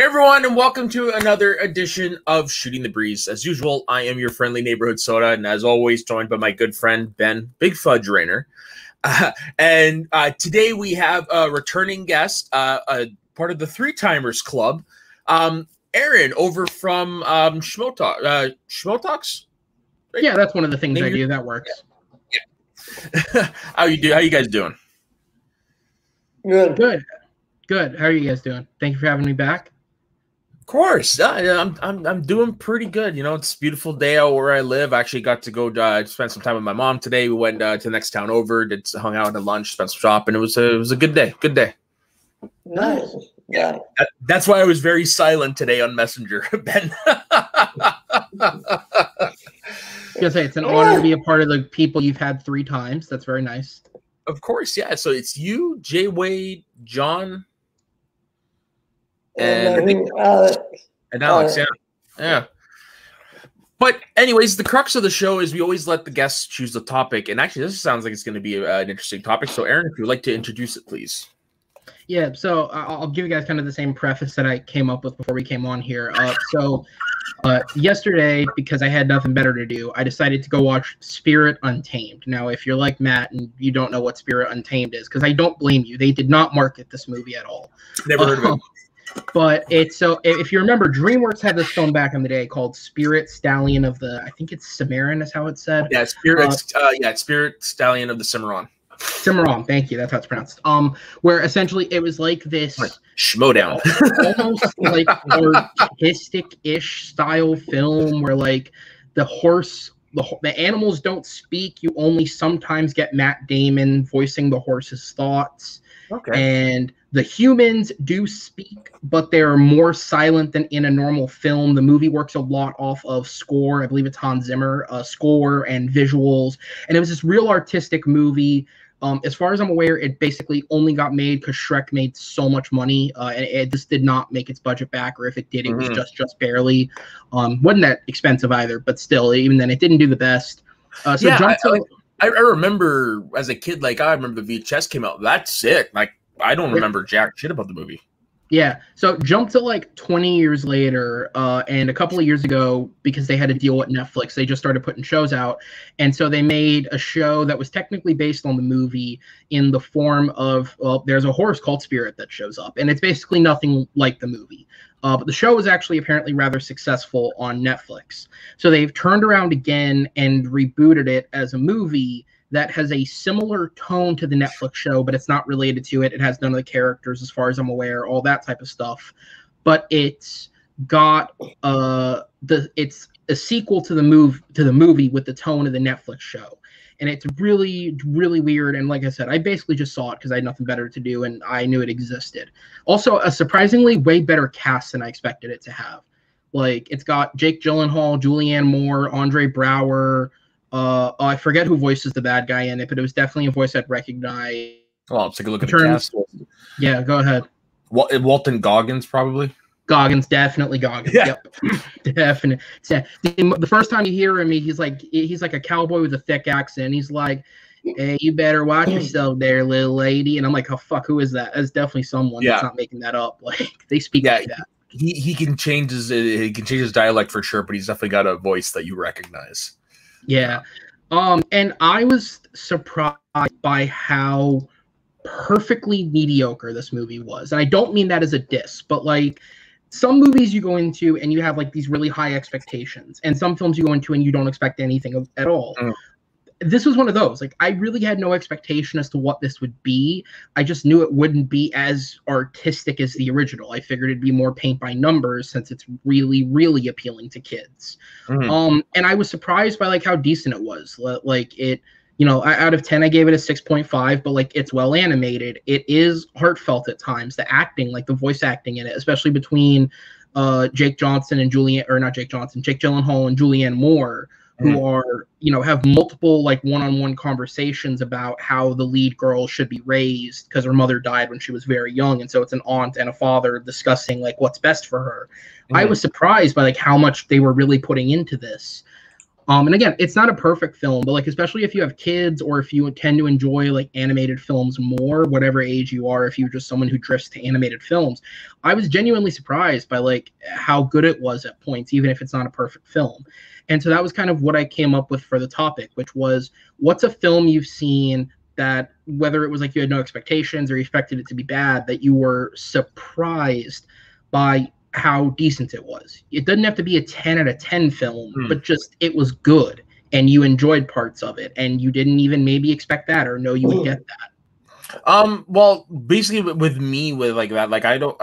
Hey everyone, and welcome to another edition of Shooting the Breeze. As usual, I am your friendly neighborhood soda, and as always, joined by my good friend Ben Big Fudge Rainer. And today we have a returning guest, a part of the Three Timers Club, Aaron, over from Schmotalks. Right? Yeah, that's one of the things I do. That works. Yeah. How you guys doing? Good. How are you guys doing? Thank you for having me back. Of course, I'm doing pretty good. You know, it's a beautiful day out where I live. I actually got to go spend some time with my mom today. We went to the next town over, hung out at lunch, spent some shopping. It was a good day. Good day. Nice. Yeah. That's why I was very silent today on Messenger, Ben. I was gonna say it's an honor to be a part of the people you've had 3 times. That's very nice. Of course, yeah. So it's you, Jay Wade, John. And Alex, yeah. But anyways, the crux of the show is we always let the guests choose the topic, and actually, this sounds like it's going to be an interesting topic. So, Aaron, if you'd like to introduce it, please. Yeah, so I'll give you guys kind of the same preface that I came up with before we came on here. Yesterday, because I had nothing better to do, I decided to go watch Spirit Untamed. Now, if you're like Matt and you don't know what Spirit Untamed is, because I don't blame you, they did not market this movie at all. Never heard of it. But if you remember, DreamWorks had this film back in the day called Spirit Stallion of the, I think it's Cimarron is how it's said. Yeah, Spirit Stallion of the Cimarron. Cimarron, thank you. That's how it's pronounced. Where essentially it was like this Schmodown. almost like artistic-ish style film where like the animals don't speak. You only sometimes get Matt Damon voicing the horse's thoughts. Okay. And the humans do speak, but they're more silent than in a normal film. The movie works a lot off of score. I believe it's Hans Zimmer, score and visuals. And it was this real artistic movie. As far as I'm aware, it basically only got made because Shrek made so much money, and it just did not make its budget back, or if it did, it was just barely. Wasn't that expensive either, but still, even then, it didn't do the best. I remember as a kid, like I remember the VHS came out. That's sick. Like I don't remember jack shit about the movie. Yeah, so jump to like 20 years later, and a couple of years ago, because they had to deal with Netflix, they just started putting shows out, and so they made a show that was technically based on the movie in the form of, well, there's a horse called Spirit that shows up, and it's basically nothing like the movie. But the show was actually apparently rather successful on Netflix. So they've turned around again and rebooted it as a movie that has a similar tone to the Netflix show, but it's not related to it. It has none of the characters, as far as I'm aware, all that type of stuff. But it's got it's a sequel to the movie with the tone of the Netflix show. And it's really, really weird. And like I said, I basically just saw it because I had nothing better to do, and I knew it existed. Also, a surprisingly way better cast than I expected it to have. Like, it's got Jake Gyllenhaal, Julianne Moore, Andre Braugher. I forget who voices the bad guy in it, but it was definitely a voice I'd recognize. Well, let's take a look at the cast. Yeah, go ahead. Walton Goggins, probably. Definitely Goggins. Yeah. Yep, definitely. The first time you hear him, he's like a cowboy with a thick accent. He's like, "Hey, you better watch yourself, there, little lady." And I'm like, "Oh fuck, who is that?" That's definitely someone that's not making that up. Like they speak like that. He can change his dialect for sure, but he's definitely got a voice that you recognize. Yeah. And I was surprised by how perfectly mediocre this movie was. And I don't mean that as a diss, but like some movies you go into and you have like these really high expectations, and some films you go into and you don't expect anything at all. This was one of those. Like, I really had no expectation as to what this would be. I just knew it wouldn't be as artistic as the original. I figured it'd be more paint by numbers since it's really, really appealing to kids. And I was surprised by like how decent it was. Like it, you know, out of 10, I gave it a 6.5, but like it's well animated. It is heartfelt at times. The acting, like the voice acting in it, especially between Jake Gyllenhaal and Julianne Moore, who are, you know, have multiple like one-on-one conversations about how the lead girl should be raised because her mother died when she was very young. And so it's an aunt and a father discussing like what's best for her. I was surprised by like how much they were really putting into this. And again, it's not a perfect film, but like especially if you have kids or if you tend to enjoy like animated films more, whatever age you are, if you're just someone who drifts to animated films, I was genuinely surprised by like how good it was at points, even if it's not a perfect film. And so that was kind of what I came up with for the topic, which was what's a film you've seen that whether it was like you had no expectations or you expected it to be bad, that you were surprised by how decent it was. It doesn't have to be a 10 out of 10 film, but just it was good and you enjoyed parts of it and you didn't even maybe expect that or know you would get that. Well, basically with me with like that, like I don't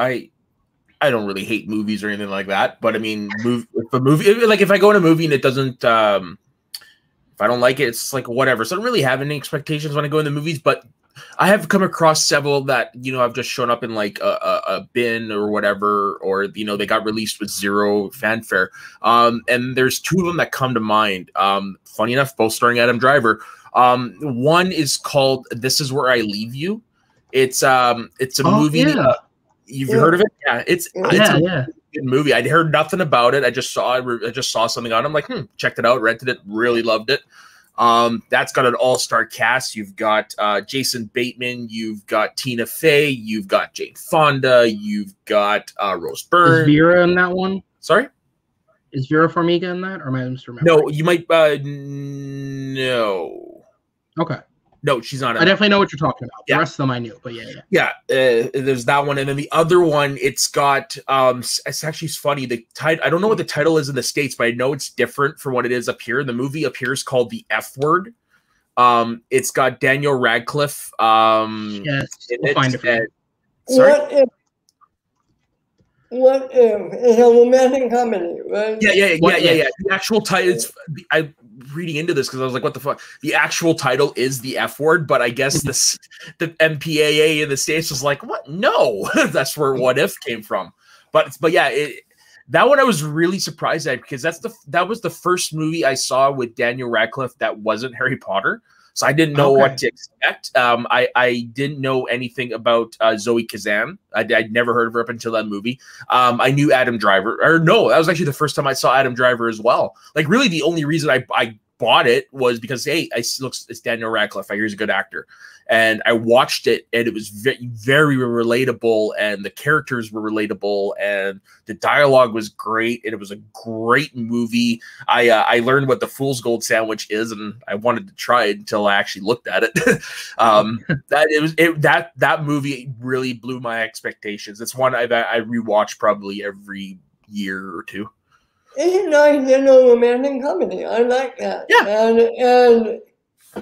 really hate movies or anything like that, but I mean, if I go in a movie and it doesn't if I don't like it, it's like whatever. So I don't really have any expectations when I go in the movies, but I have come across several that, you know, have just shown up in like a bin or whatever, or, you know, they got released with zero fanfare. And there's two of them that come to mind. Funny enough, both starring Adam Driver. One is called This Is Where I Leave You. It's a movie. Yeah. You've heard of it? Yeah. It's yeah. Good movie. I'd heard nothing about it. I just saw something on it. I'm like, checked it out, rented it, really loved it. That's got an all-star cast. You've got Jason Bateman, you've got Tina Fey, you've got Jane Fonda, you've got Rose Byrne. Is Vera in that one? Sorry? Is Vera Farmiga in that, or am I misremembering? No, you might no. Okay. No, she's not in I definitely know what you're talking about. The Yeah. rest of them I knew, but yeah. Yeah, there's that one, and then the other one, it's got it's actually funny. The title, I don't know what the title is in the States, but I know it's different from what it is up here. The movie up here is called The F Word. It's got Daniel Radcliffe. Yes, we'll find it for you. Sorry? What if it's a romantic comedy, right? Yeah. The actual title, I'm reading into this because I was like, what the fuck? The actual title is The F Word, but I guess the MPAA in the States was like, what? No, that's where What If came from. But yeah, that one I was really surprised at because that was the first movie I saw with Daniel Radcliffe that wasn't Harry Potter. So I didn't know what to expect. I didn't know anything about Zoe Kazan. I'd never heard of her up until that movie. I knew Adam Driver. Or no, that was actually the first time I saw Adam Driver as well. Like really the only reason I bought it was because, hey, it's Daniel Radcliffe. I hear he's a good actor. And I watched it, and it was very, very relatable, and the characters were relatable, and the dialogue was great, and it was a great movie. I learned what the Fool's Gold Sandwich is, and I wanted to try it until I actually looked at it. That movie really blew my expectations. It's one I rewatch probably every year or two. It's a nice little romantic comedy. I like that. Yeah. And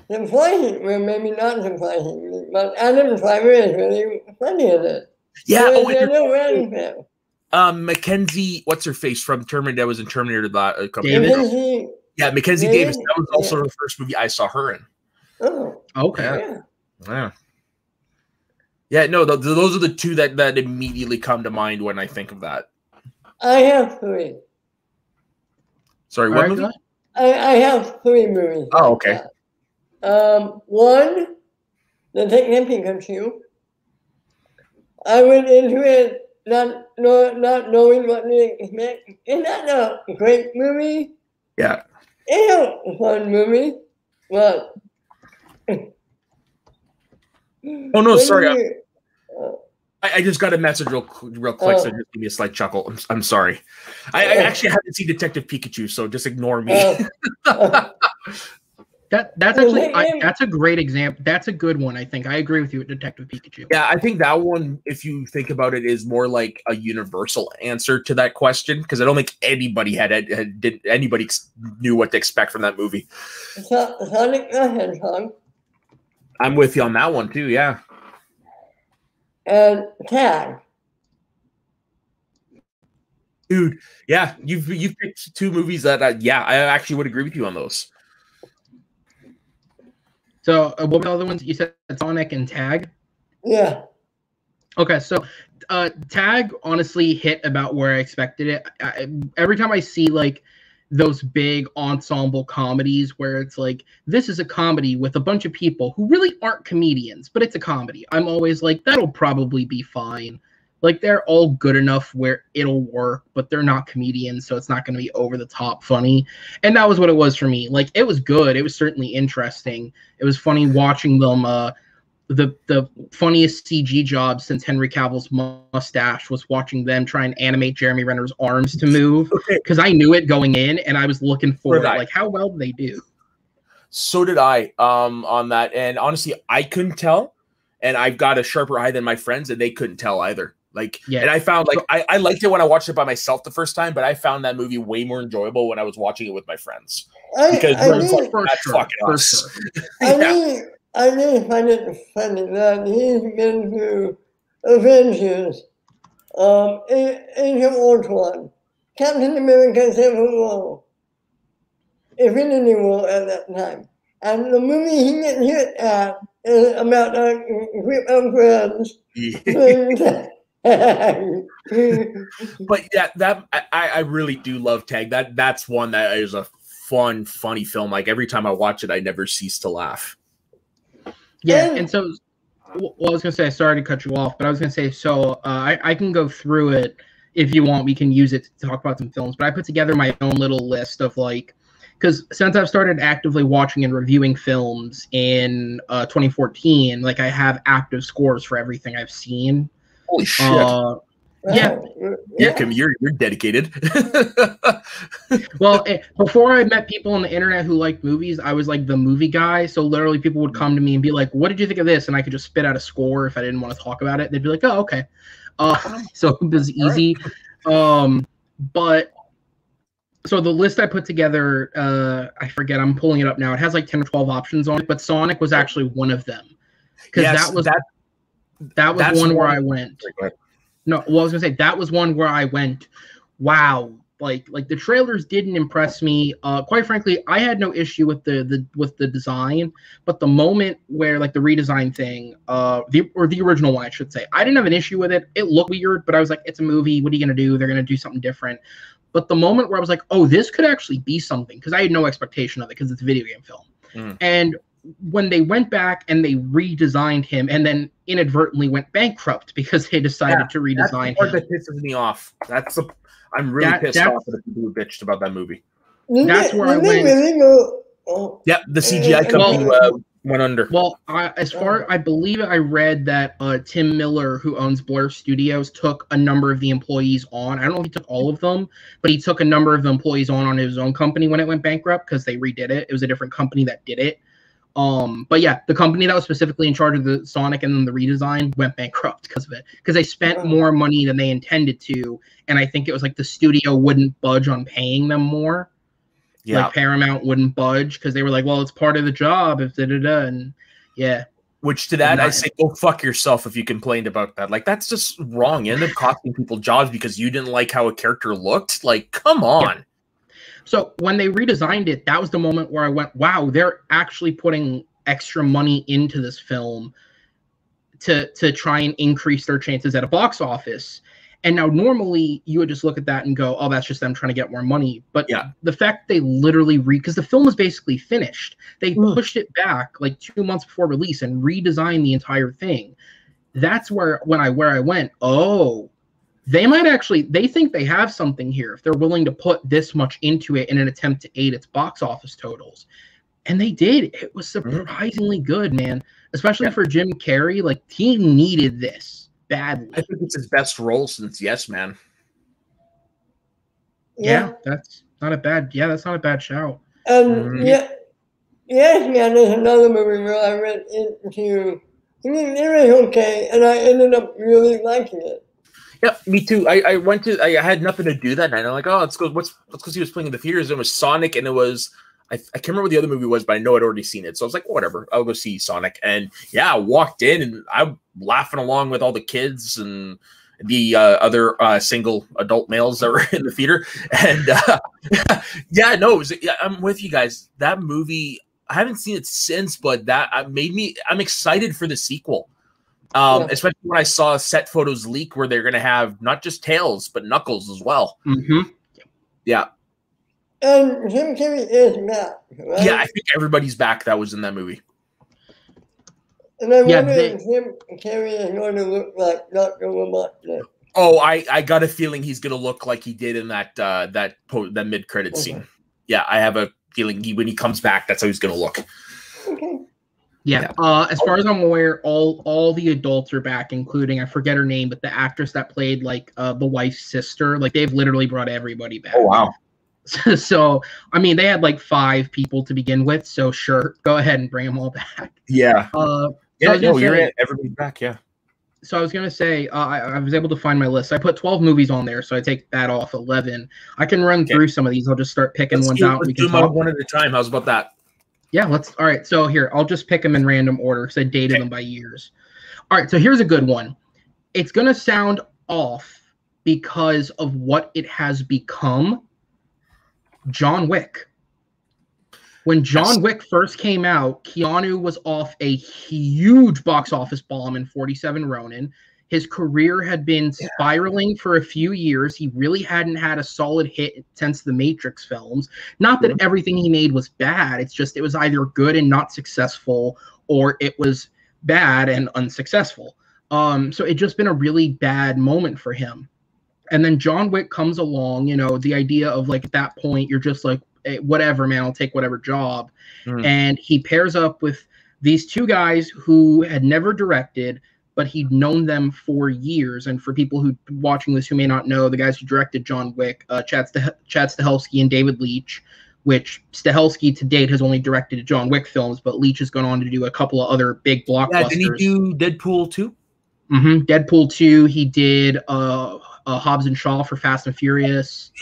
surprising, well, maybe not surprising, but Adam Driver is really funny in it. Yeah. Mackenzie, what's her face from Terminator? That was in Terminator. David? Yeah, Mackenzie Davis. That was also the first movie I saw her in. Oh, okay. Yeah. No, those are the two that immediately come to mind when I think of that. I have three. Sorry, what movie? I have three movies. Oh, okay. One, Detective Pikachu. I went into it not knowing what to expect. It's not a great movie. Yeah. It's a fun movie, but oh no, sorry. I just got a message real quick, so just give me a slight chuckle. I'm sorry. I actually haven't seen Detective Pikachu, so just ignore me. That's actually that's a great example. That's a good one. I think I agree with you with Detective Pikachu. Yeah, I think that one, if you think about it, is more like a universal answer to that question because I don't think anybody anybody knew what to expect from that movie. Sonic the Hedgehog. I'm with you on that one too. Yeah. And Tag. Dude, yeah, you've picked two movies that I actually would agree with you on those. So what were the other ones? You said Sonic and Tag? Yeah. Okay, so Tag honestly hit about where I expected it. Every time I see like those big ensemble comedies where it's like, this is a comedy with a bunch of people who really aren't comedians, but it's a comedy, I'm always like, that'll probably be fine. Like, they're all good enough where it'll work, but they're not comedians, so it's not going to be over the top funny. And that was what it was for me. Like, it was good. It was certainly interesting. It was funny watching them. The funniest CG job since Henry Cavill's mustache was watching them try and animate Jeremy Renner's arms to move, because I knew it going in, and I was looking for it. Like, how well do they do? So did I on that. And honestly, I couldn't tell. And I've got a sharper eye than my friends, and they couldn't tell either. Like, yeah. And I found, like, I liked it when I watched it by myself the first time, but I found that movie way more enjoyable when I was watching it with my friends. Because that's fucking us. I really find it funny that he's been through Avengers, Age of Ultron, Captain America Civil War, Infinity War at that time. And the movie he gets hit at is about a group of friends. But yeah, I really do love Tag. That's one that is a fun, funny film. Like, every time I watch it, I never cease to laugh. Yeah, and so, well, I was going to say, sorry to cut you off, but I was going to say, so I can go through it if you want. We can use it to talk about some films, but I put together my own little list of, like, because since I've started actively watching and reviewing films in 2014, like, I have active scores for everything I've seen. Holy shit. Yeah, you're dedicated. Well, before I met people on the internet who liked movies, I was like the movie guy. So literally, people would come to me and be like, "What did you think of this?" And I could just spit out a score if I didn't want to talk about it. They'd be like, "Oh, okay." So it was easy. But so the list I put together, I forget. I'm pulling it up now. It has like 10 or 12 options on it, but Sonic was actually one of them, because that was one where I went. No, well, I was gonna say that was one where I went, wow, like the trailers didn't impress me. Quite frankly, I had no issue with the design, but the moment where, like, the redesign thing, the original one, I should say, I didn't have an issue with it. It looked weird, but I was like, it's a movie. What are you gonna do? They're gonna do something different. But the moment where I was like, oh, this could actually be something, because I had no expectation of it, because it's a video game film, and when they went back and they redesigned him, and then inadvertently went bankrupt because they decided to redesign him. That pisses me off. I'm really pissed off at the people who bitched about that movie. That's where I went. Yeah, the CGI company went under. Well, I believe I read that Tim Miller, who owns Blur Studios, took a number of the employees on. I don't know if he took all of them, but he took a number of the employees on his own company when it went bankrupt, because they redid it. It was a different company that did it. But yeah, the company that was specifically in charge of the Sonic and then the redesign went bankrupt because of it, because they spent more money than they intended to, and I think it was like the studio wouldn't budge on paying them more. Yeah, like Paramount wouldn't budge because they were like, well, it's part of the job, if and yeah. Which to that I say, go fuck yourself if you complained about that. Like, that's just wrong. You end up costing people jobs because you didn't like how a character looked. Like, come on. Yeah. So when they redesigned it, that was the moment where I went, wow, they're actually putting extra money into this film to try and increase their chances at a box office. And now normally you would just look at that and go, oh, that's just them trying to get more money. But the fact they literally because the film was basically finished. They pushed it back like 2 months before release and redesigned the entire thing. That's where I went, oh, they might actually, they think they have something here if they're willing to put this much into it in an attempt to aid its box office totals. And they did. It was surprisingly good, man. Especially for Jim Carrey. Like, he needed this badly. I think it's his best role since Yes Man. Yeah, that's not a bad shout. Yes Man is another movie where I went into, it was okay, and I ended up really liking it. Yeah, me too. I had nothing to do that night. I'm like, oh, let's go. Let's go see what's playing in the theaters. It was Sonic, and it was I can't remember what the other movie was, but I know I'd already seen it. So I was like, whatever, I'll go see Sonic. And yeah, I walked in and I'm laughing along with all the kids and the other single adult males that were in the theater. And yeah, no, I'm with you guys. That movie, I haven't seen it since, but that I'm excited for the sequel. Especially when I saw set photos leak where they're going to have not just Tails, but Knuckles as well. Yeah. And Jim Carrey is back, right? Yeah, I think everybody's back that was in that movie. And I wonder if Jim Carrey is going to look like Dr. Robotnik. Oh, I got a feeling he's gonna look like he did in that mid credit scene. Yeah, I have a feeling when he comes back, that's how he's gonna look. Okay. Yeah. As far as I'm aware, all the adults are back, including, I forget her name, but the actress that played like the wife's sister. Like, they've literally brought everybody back. Oh wow. So I mean, they had like 5 people to begin with. So sure, go ahead and bring them all back. Yeah. Everybody's back. Yeah. So I was gonna say, I was able to find my list. I put 12 movies on there, so I take that off 11. I can run through some of these. I'll just start picking ones out. Let's do them one at a time. How's about that? Yeah, all right, so here, I'll just pick them in random order because I dated them by years. All right, so here's a good one. It's going to sound off because of what it has become. John Wick. When John Wick first came out, Keanu was off a huge box office bomb in 47 Ronin. His career had been spiraling for a few years. He really hadn't had a solid hit since the Matrix films. Not that everything he made was bad. It's just it was either good and not successful, or it was bad and unsuccessful. So it just been a really bad moment for him. And then John Wick comes along, you know, the idea of like at that point, you're just like, hey, whatever, man, I'll take whatever job. And he pairs up with these 2 guys who had never directed, but he'd known them for years. And for people who watching this who may not know, the guys who directed John Wick, Chad Stahelski and David Leitch, which Stahelski to date has only directed John Wick films, but Leitch has gone on to do a couple of other big blockbusters. Yeah, did he do Deadpool 2? Deadpool 2. He did Hobbs and Shaw for Fast and Furious.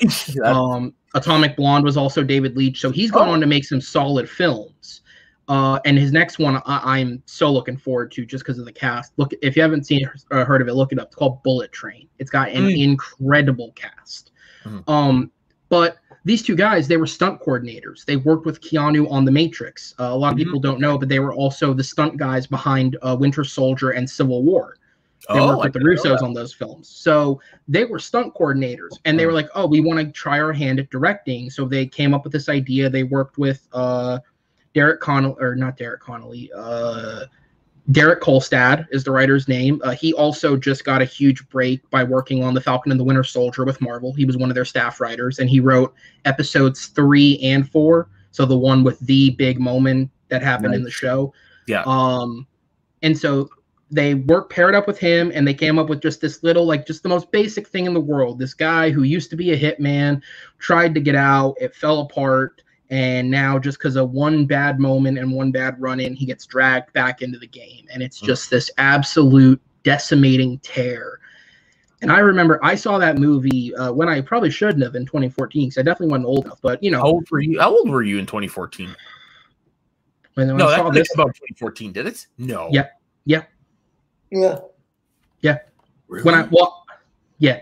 Atomic Blonde was also David Leitch. So he's gone on to make some solid films. And his next one, I'm so looking forward to just because of the cast. Look, if you haven't seen or heard of it, look it up. It's called Bullet Train. It's got an incredible cast. But these 2 guys, they were stunt coordinators. They worked with Keanu on The Matrix. A lot of people don't know, but they were also the stunt guys behind Winter Soldier and Civil War. They worked with the Russos on those films. So they were stunt coordinators, and they were like, oh, we want to try our hand at directing. So they came up with this idea. They worked with Derek Kolstad is the writer's name. He also just got a huge break by working on The Falcon and the Winter Soldier with Marvel. He was one of their staff writers, and he wrote episodes 3 and 4. So the one with the big moment that happened in the show. Yeah. And so they paired up with him, and they came up with just this little, like, just the most basic thing in the world. This guy who used to be a hitman tried to get out. It fell apart. And now just because of one bad moment and one bad run-in, he gets dragged back into the game. And it's just this absolute decimating tear. And I remember I saw that movie when I probably shouldn't have in 2014, because I definitely wasn't old enough. But, you know. How old were you in 2014? When no, that was about 2014, did it? No. Yeah. Yeah. Yeah. Yeah. Really? Yeah.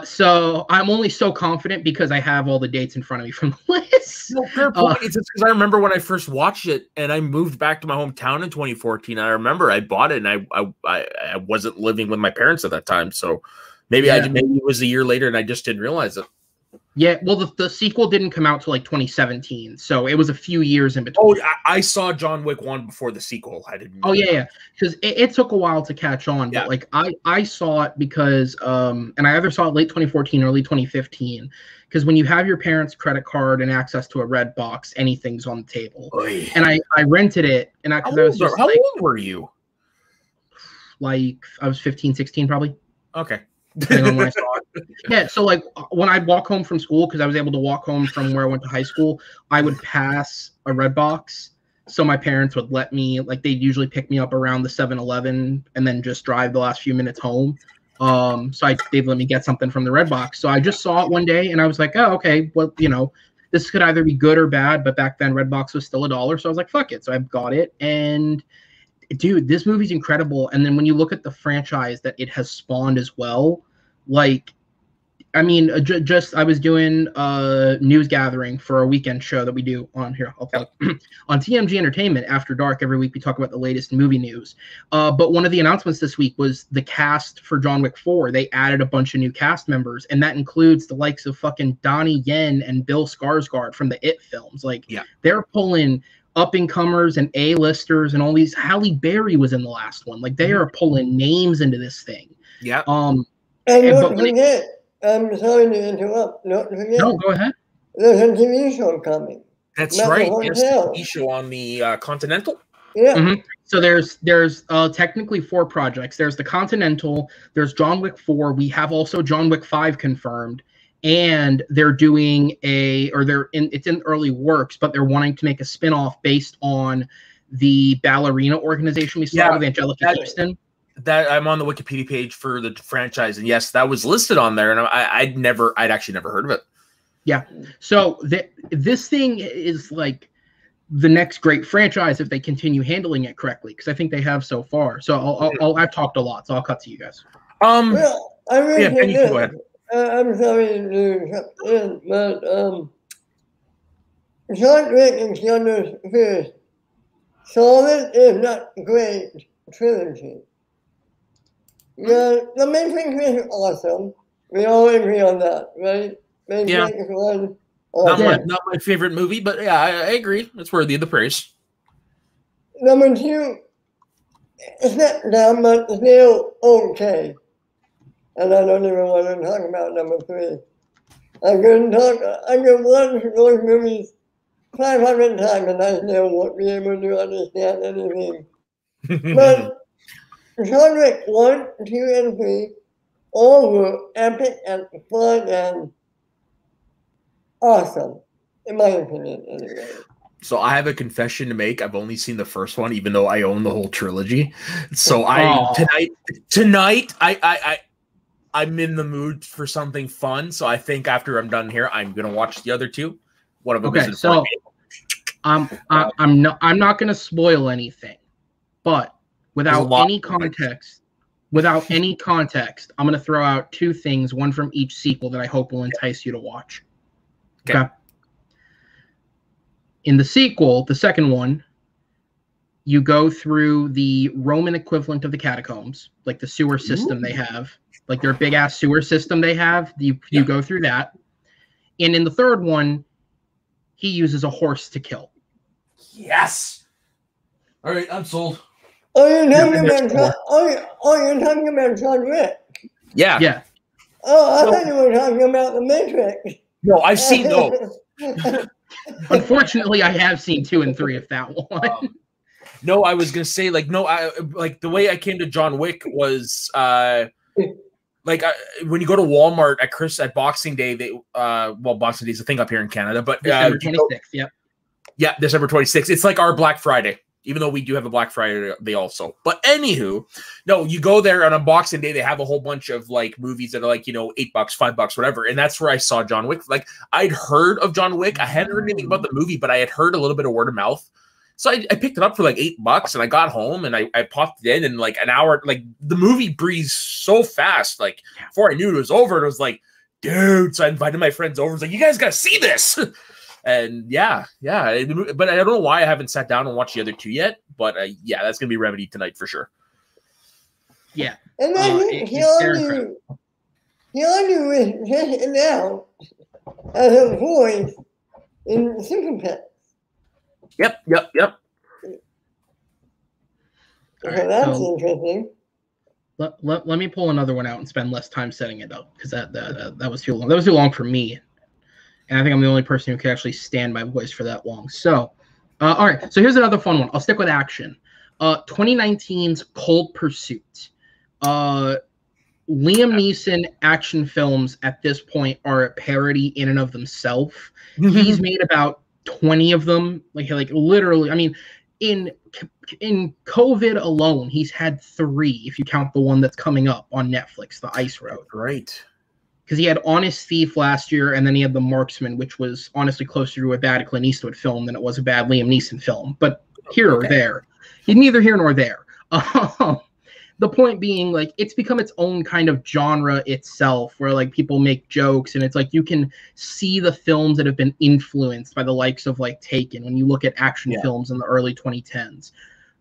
So I'm only so confident because I have all the dates in front of me from the list. No, fair point. It's just because I remember when I first watched it, and I moved back to my hometown in 2014. I remember I bought it, and I wasn't living with my parents at that time, so maybe maybe it was a year later, and I just didn't realize it. Yeah, well, the sequel didn't come out till like 2017, so it was a few years in between. Oh, I saw John Wick 1 before the sequel. I didn't. Oh yeah, because it took a while to catch on. But like I saw it because and I either saw it late 2014 or early 2015. Because when you have your parents' credit card and access to a red box, anything's on the table. Oy. And I rented it, and I was just how old were you? Like I was 15, 16 probably. Okay. Depending on when I saw it. Yeah, so like when I'd walk home from school, because I was able to walk home from where I went to high school, I would pass a red box. So my parents would let me, like, they'd usually pick me up around the 7-Eleven and then just drive the last few minutes home. So they'd let me get something from the red box. So I just saw it one day and I was like, oh, okay, well, you know, this could either be good or bad, but back then Redbox was still $1. So I was like, fuck it. So I got it. And dude, this movie's incredible. And then when you look at the franchise that it has spawned as well, like, I mean, I was doing a news gathering for a weekend show that we do on here. I'll plug on TMG Entertainment after dark. Every week we talk about the latest movie news. But one of the announcements this week was the cast for John Wick 4. They added a bunch of new cast members, and that includes the likes of fucking Donnie Yen and Bill Skarsgård from the It films. Like, they're pulling up-and-comers and A-listers and all these. Halle Berry was in the last one. Like, they are pulling names into this thing. Yeah. And don't forget, I'm sorry to interrupt. Don't forget. No, go ahead. There's a TV show coming. That's right. Yes, the TV show on the Continental. Yeah. Mm-hmm. So there's technically 4 projects. There's the Continental. There's John Wick 4. We have also John Wick 5 confirmed, and they're doing it's in early works, but they're wanting to make a spinoff based on the ballerina organization we saw with Angelica Houston. That I'm on the Wikipedia page for the franchise, and yes, that was listed on there, and I'd actually never heard of it. Yeah. So this thing is like the next great franchise if they continue handling it correctly, because I think they have so far. So I've talked a lot, so I'll cut to you guys. Well, I really Ben, you can go ahead. I'm sorry to jump in, but John Wick and Keanu's first solid, if not great, trilogy. The Matrix is awesome. We all agree on that, right? Matrix was awesome. Not my favorite movie, but yeah, I agree. It's worthy of the praise. Number 2, it's not down, but it's still okay. And I don't even want to talk about number 3. I could watch those movies 500 times and I still won't be able to understand anything. But John Wick 1, 2, and 3 all were epic and fun and awesome, in my opinion, anyway. So I have a confession to make. I've only seen the first one, even though I own the whole trilogy. So tonight I'm in the mood for something fun. So I think after I'm done here, I'm gonna watch the other 2. One of them is in front of me. I'm not gonna spoil anything, but without any context, I'm gonna throw out 2 things, one from each sequel that I hope will entice you to watch. Okay. In the sequel, the second one, you go through the Roman equivalent of the catacombs, like the sewer system they have, like their big ass sewer system they have. You go through that. And in the third one, he uses a horse to kill. Yes. All right, I'm sold. You're talking about John Wick? Yeah. Yeah. I thought you were talking about the Matrix. No, I've seen those. Unfortunately, I have seen 2 and 3 of that one. No, I was gonna say the way I came to John Wick was when you go to Walmart at Boxing Day, Boxing Day is a thing up here in Canada, but December 26th, yeah, December 26th. It's like our Black Friday, even though we do have a Black Friday Day also. But anywho, no, you go there on a Boxing Day, they have a whole bunch of like movies that are like, $8, $5, whatever. And that's where I saw John Wick. Like I'd heard of John Wick. I hadn't heard anything about the movie, but I had heard a little bit of word of mouth. So I picked it up for like $8 and I got home and I popped it in and like an hour, like the movie breezed so fast. Like before I knew it was over, it was like, dude. So I invited my friends over. I was like, you guys got to see this. And yeah. But I don't know why I haven't sat down and watched the other 2 yet. But that's going to be remedied tonight for sure. Yeah. And then Keanu was just announced as a voice in Super Pets. Yep. So that's interesting. Let me pull another one out and spend less time setting it up, because that was too long. That was too long for me. And I think I'm the only person who can actually stand my voice for that long. So, all right. So here's another fun one. I'll stick with action. 2019's Cold Pursuit. Liam Neeson action films at this point are a parody in and of themselves. He's made about 20 of them. Like literally, I mean, in COVID alone, he's had 3, if you count the one that's coming up on Netflix, The Ice Road. Right. Because he had Honest Thief last year, and then he had The Marksman, which was honestly closer to a bad Clint Eastwood film than it was a bad Liam Neeson film. But here or there. He's neither here nor there. The point being, like, it's become its own kind of genre itself, where like people make jokes, and it's like you can see the films that have been influenced by the likes of like Taken when you look at action films in the early 2010s.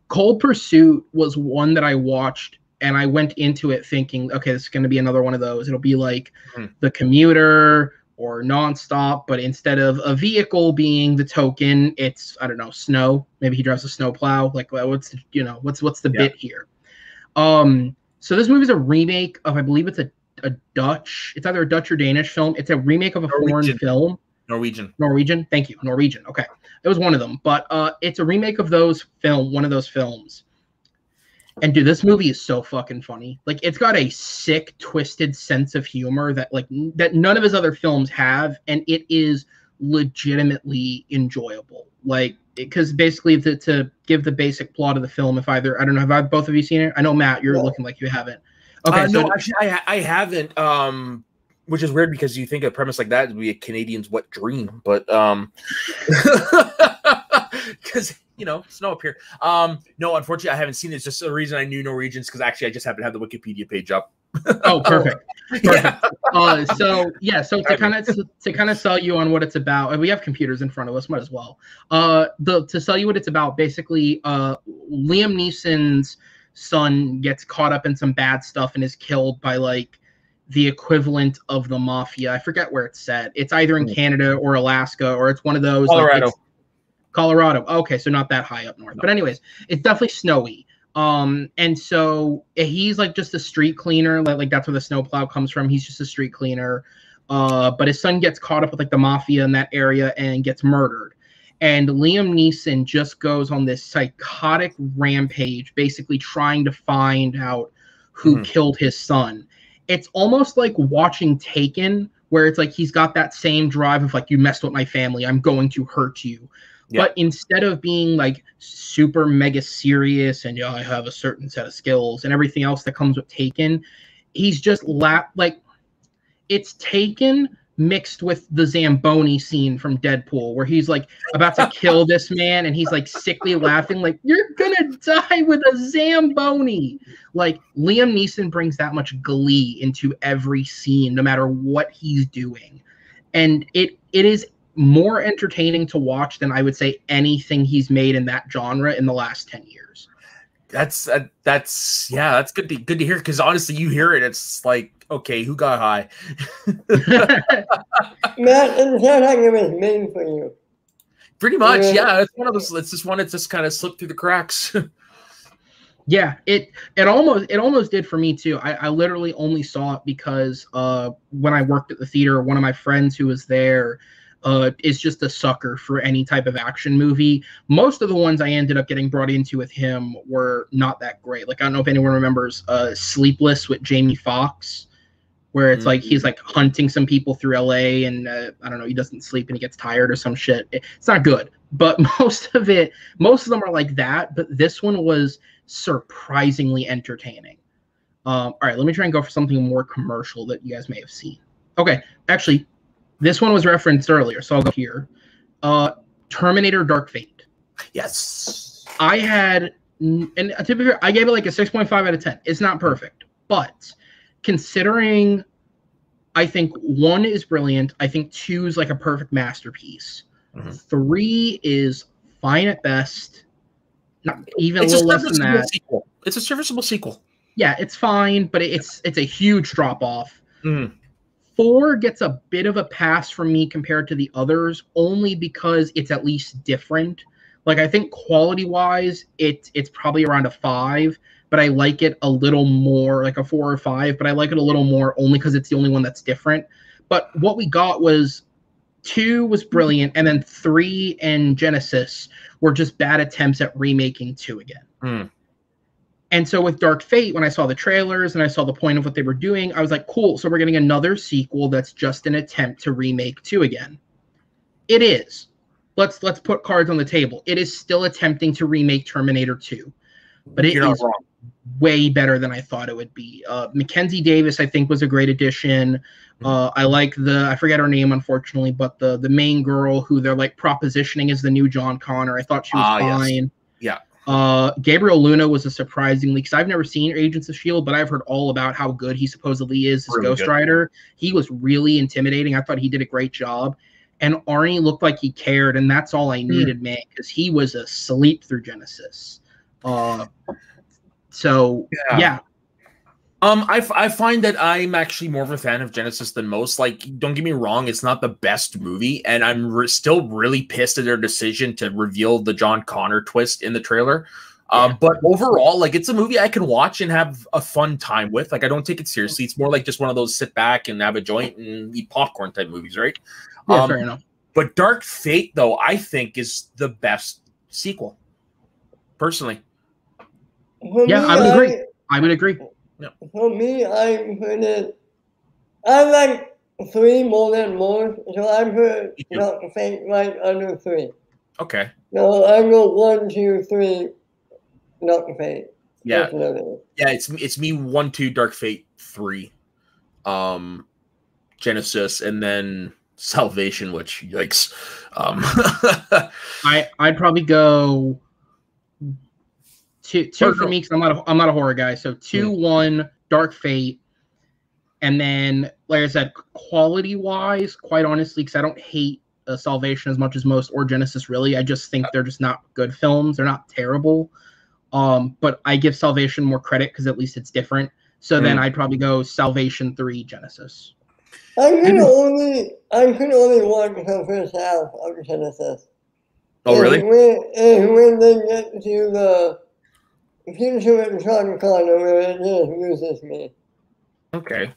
Cold Pursuit was one that I watched, and I went into it thinking, okay, this is going to be another one of those. It'll be like The Commuter or Nonstop, but instead of a vehicle being the token, it's, I don't know, snow. Maybe he drives a snowplow. Like, what's the bit here? So this movie is a remake of, I believe it's a a Dutch. It's either a Dutch or Danish film. It's a remake of a foreign film. Norwegian. Thank you. Norwegian. Okay, it was one of them, but it's a remake of one of those films. And dude, this movie is so fucking funny. Like, it's got a sick, twisted sense of humor that none of his other films have, and it is legitimately enjoyable. Like, because basically, to give the basic plot of the film, I don't know, have both of you seen it? I know, Matt, you're looking like you haven't. Okay, no, actually, I haven't. Which is weird because you think a premise like that would be a Canadian's wet dream, but because snow up here. No, unfortunately, I haven't seen it. It's just the reason I knew Norwegians because actually I just happen to have the Wikipedia page up. Oh, perfect. Yeah. So to kind of sell you on what it's about, and we have computers in front of us, might as well. To sell you what it's about, basically, Liam Neeson's son gets caught up in some bad stuff and is killed by like the equivalent of the mafia. I forget where it's set. It's either in Canada or Alaska, or it's one of those. Colorado. Colorado. Okay, so not that high up north. No. But anyways, it's definitely snowy. And so he's like just a street cleaner. Like that's where the snowplow comes from. He's just a street cleaner. But his son gets caught up with like the mafia in that area and gets murdered. And Liam Neeson just goes on this psychotic rampage, basically trying to find out who killed his son. It's almost like watching Taken, where it's like he's got that same drive of like, you messed with my family, I'm going to hurt you. Yeah. But instead of being like super mega serious and I have a certain set of skills and everything else that comes with Taken, he's just like it's Taken mixed with the Zamboni scene from Deadpool, where he's like about to kill this man and he's like sickly laughing, like, you're gonna die with a Zamboni. Like, Liam Neeson brings that much glee into every scene, no matter what he's doing. And it is more entertaining to watch than I would say anything he's made in that genre in the last 10 years. That's good to hear, because honestly, you hear it, it's like, okay, who got high? Matt, it sounds like it was made for you. Pretty much, yeah. It's one of those. It's just one that just kind of slipped through the cracks. Yeah, it almost did for me too. I literally only saw it because when I worked at the theater, one of my friends who was there is just a sucker for any type of action movie. Most of the ones I ended up getting brought into with him were not that great. Like, I don't know if anyone remembers Sleepless with Jamie Foxx, where it's like he's like hunting some people through LA and I don't know, he doesn't sleep and he gets tired or some shit. It's not good, but most of them are like that. But this one was surprisingly entertaining. All right, let me try and go for something more commercial that you guys may have seen. Okay, actually, this one was referenced earlier, so I'll go here. Terminator Dark Fate. Yes. I had, and to be fair, I gave it like a 6.5 out of 10. It's not perfect, but considering I think 1 is brilliant, I think 2 is like a perfect masterpiece. 3 is fine at best, not even a little less than that. Sequel. It's a serviceable sequel. Yeah, it's fine, but it's a huge drop off. 4 gets a bit of a pass from me compared to the others, only because it's at least different. Like, I think quality-wise, it's probably around a 5, but I like it a little more, like a 4 or 5, but I like it a little more only because it's the only one that's different. But what we got was 2 was brilliant, and then 3 and Genesis were just bad attempts at remaking 2 again. And so with Dark Fate, when I saw the trailers and I saw the point of what they were doing, I was like, cool, so we're getting another sequel that's just an attempt to remake 2 again. It is. Let's put cards on the table. It is still attempting to remake Terminator 2. But it is way better than I thought it would be. Mackenzie Davis, I think, was a great addition. I like I forget her name, unfortunately, but the main girl who they're like propositioning as the new John Connor. I thought she was fine. Yes. Yeah. Gabriel Luna was a surprisingly, because I've never seen Agents of S.H.I.E.L.D., but I've heard all about how good he supposedly is as really Ghost Rider. He was really intimidating. I thought he did a great job. And Arnie looked like he cared, and that's all I needed, man, because he was asleep through Genesis. So, yeah. I find that I'm actually more of a fan of Genesis than most. Like, don't get me wrong, it's not the best movie, and I'm still really pissed at their decision to reveal the John Connor twist in the trailer. But overall, like, it's a movie I can watch and have a fun time with. Like, I don't take it seriously. It's more like just one of those sit back and have a joint and eat popcorn type movies, right? Yeah, fair enough. But Dark Fate, though, I think is the best sequel, personally. I would agree. Yeah. For me, I like 3 more than more, so I put Dark Fate right under 3. Okay. No, I go 1, 2, 3, Dark Fate. Yeah. Yeah, it's me 1, 2, Dark Fate 3. Genesis, and then Salvation, which yikes. I'd probably go 2 for me, because I'm not a horror guy. So 2, 1, Dark Fate, and then, like I said, quality wise, quite honestly, because I don't hate Salvation as much as most, or Genesis really. I just think they're just not good films. They're not terrible. But I give Salvation more credit because at least it's different. So then I'd probably go Salvation 3, Genesis. I could only watch the first half of Genesis. Oh, really? And when they get to the future of Sean Connery, it just loses me. Okay.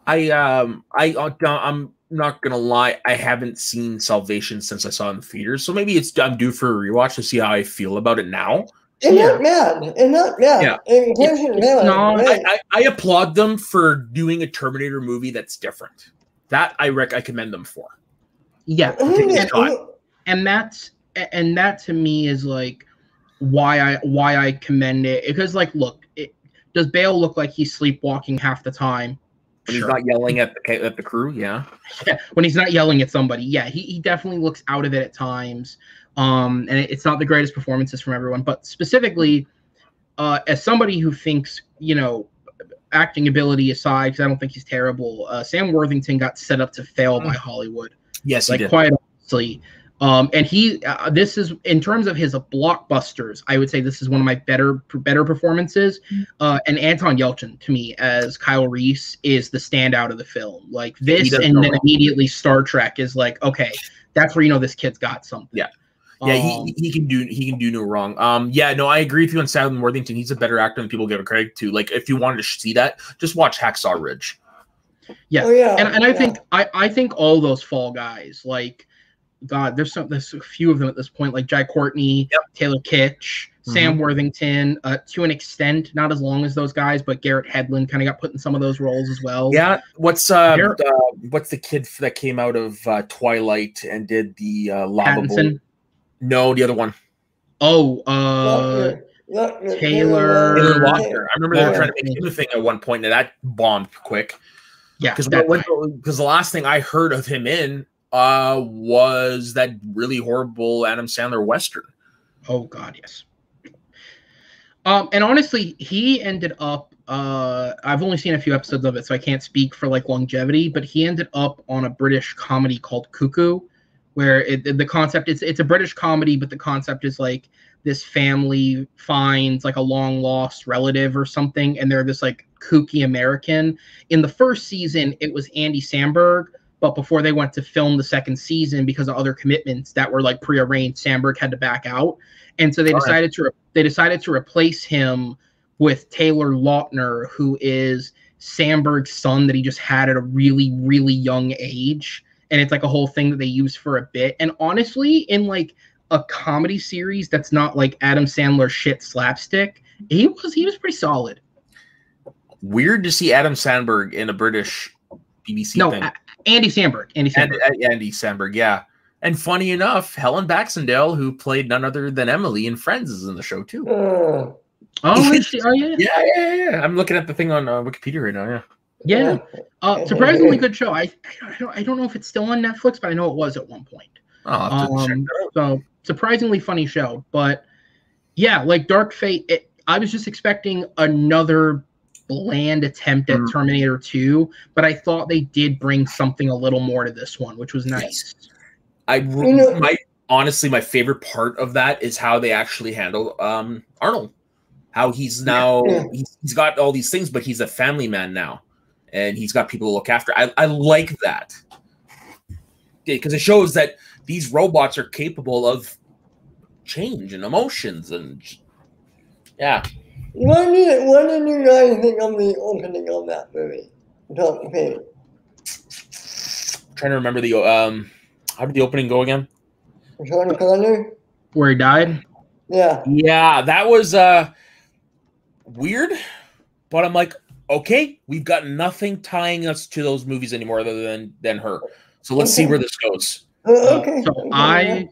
I'm not gonna lie, I haven't seen Salvation since I saw it in the theaters, so maybe I'm due for a rewatch to see how I feel about it now. It's not bad. It's not bad. Yeah. I applaud them for doing a Terminator movie that's different. That I commend them for. Yeah, and that to me is like why I commend it, because like, look, does Bale look like he's sleepwalking half the time? When he's not yelling at the crew, yeah. When he's not yelling at somebody, yeah, he definitely looks out of it at times. And it's not the greatest performances from everyone, but specifically, as somebody who thinks, acting ability aside, because I don't think he's terrible, Sam Worthington got set up to fail by Hollywood. Yes, he did. Quite honestly. And he, this is, in terms of his blockbusters, I would say this is one of my better performances. And Anton Yelchin, to me, as Kyle Reese, is the standout of the film. Like this, and then immediately Star Trek is like, okay, that's where this kid's got something. Yeah. Yeah, he can do no wrong. Yeah, no, I agree with you on Sam Worthington. He's a better actor than people give him credit to. Like, if you wanted to see that, just watch Hacksaw Ridge. Yeah, and I think all those Fall Guys, like, God, there's a few of them at this point, like Jai Courtney, Taylor Kitsch, Sam Worthington, to an extent, not as long as those guys, but Garrett Hedlund kind of got put in some of those roles as well. Yeah, what's the kid that came out of Twilight and did the Lava Bowl? No, the other one. Oh, Taylor Lautner. I remember they were trying to make him a thing at one point, and that bombed quick. Yeah, because the last thing I heard of him in was that really horrible Adam Sandler Western. Oh God, yes. And honestly, he ended up. I've only seen a few episodes of it, so I can't speak for like longevity. But he ended up on a British comedy called Cuckoo, where the concept it's a British comedy, but the concept is like this family finds like a long lost relative or something, and they're this like kooky American. In the first season, it was Andy Samberg. But before they went to film the second season, because of other commitments that were like prearranged, Samberg had to back out, and so they decided to replace him with Taylor Lautner, who is Samberg's son that he just had at a really, really young age, and it's like a whole thing that they use for a bit. And honestly, in like a comedy series that's not like Adam Sandler shit slapstick, he was pretty solid. Weird to see Adam Sandberg in a British BBC thing. Andy Samberg. Andy Samberg, yeah. And funny enough, Helen Baxendale, who played none other than Emily in Friends, is in the show too. Is she? Oh yeah. Yeah. I'm looking at the thing on Wikipedia right now. Yeah. Surprisingly good show. I don't know if it's still on Netflix, but I know it was at one point. So surprisingly funny show. But yeah, like Dark Fate, I was just expecting another bland attempt at Terminator 2, but I thought they did bring something a little more to this one, which was nice. Honestly, my favorite part of that is how they actually handle Arnold. How he's now he's got all these things, but he's a family man now, and he's got people to look after. I like that because it shows that these robots are capable of change and emotions and Yeah. What did you guys think of the opening of that movie? Untamed. Trying to remember the how did the opening go again? Sean Connery? Where he died? Yeah. Yeah, that was weird, but I'm like, okay, we've got nothing tying us to those movies anymore other than her. So let's see where this goes. Okay. So Okay,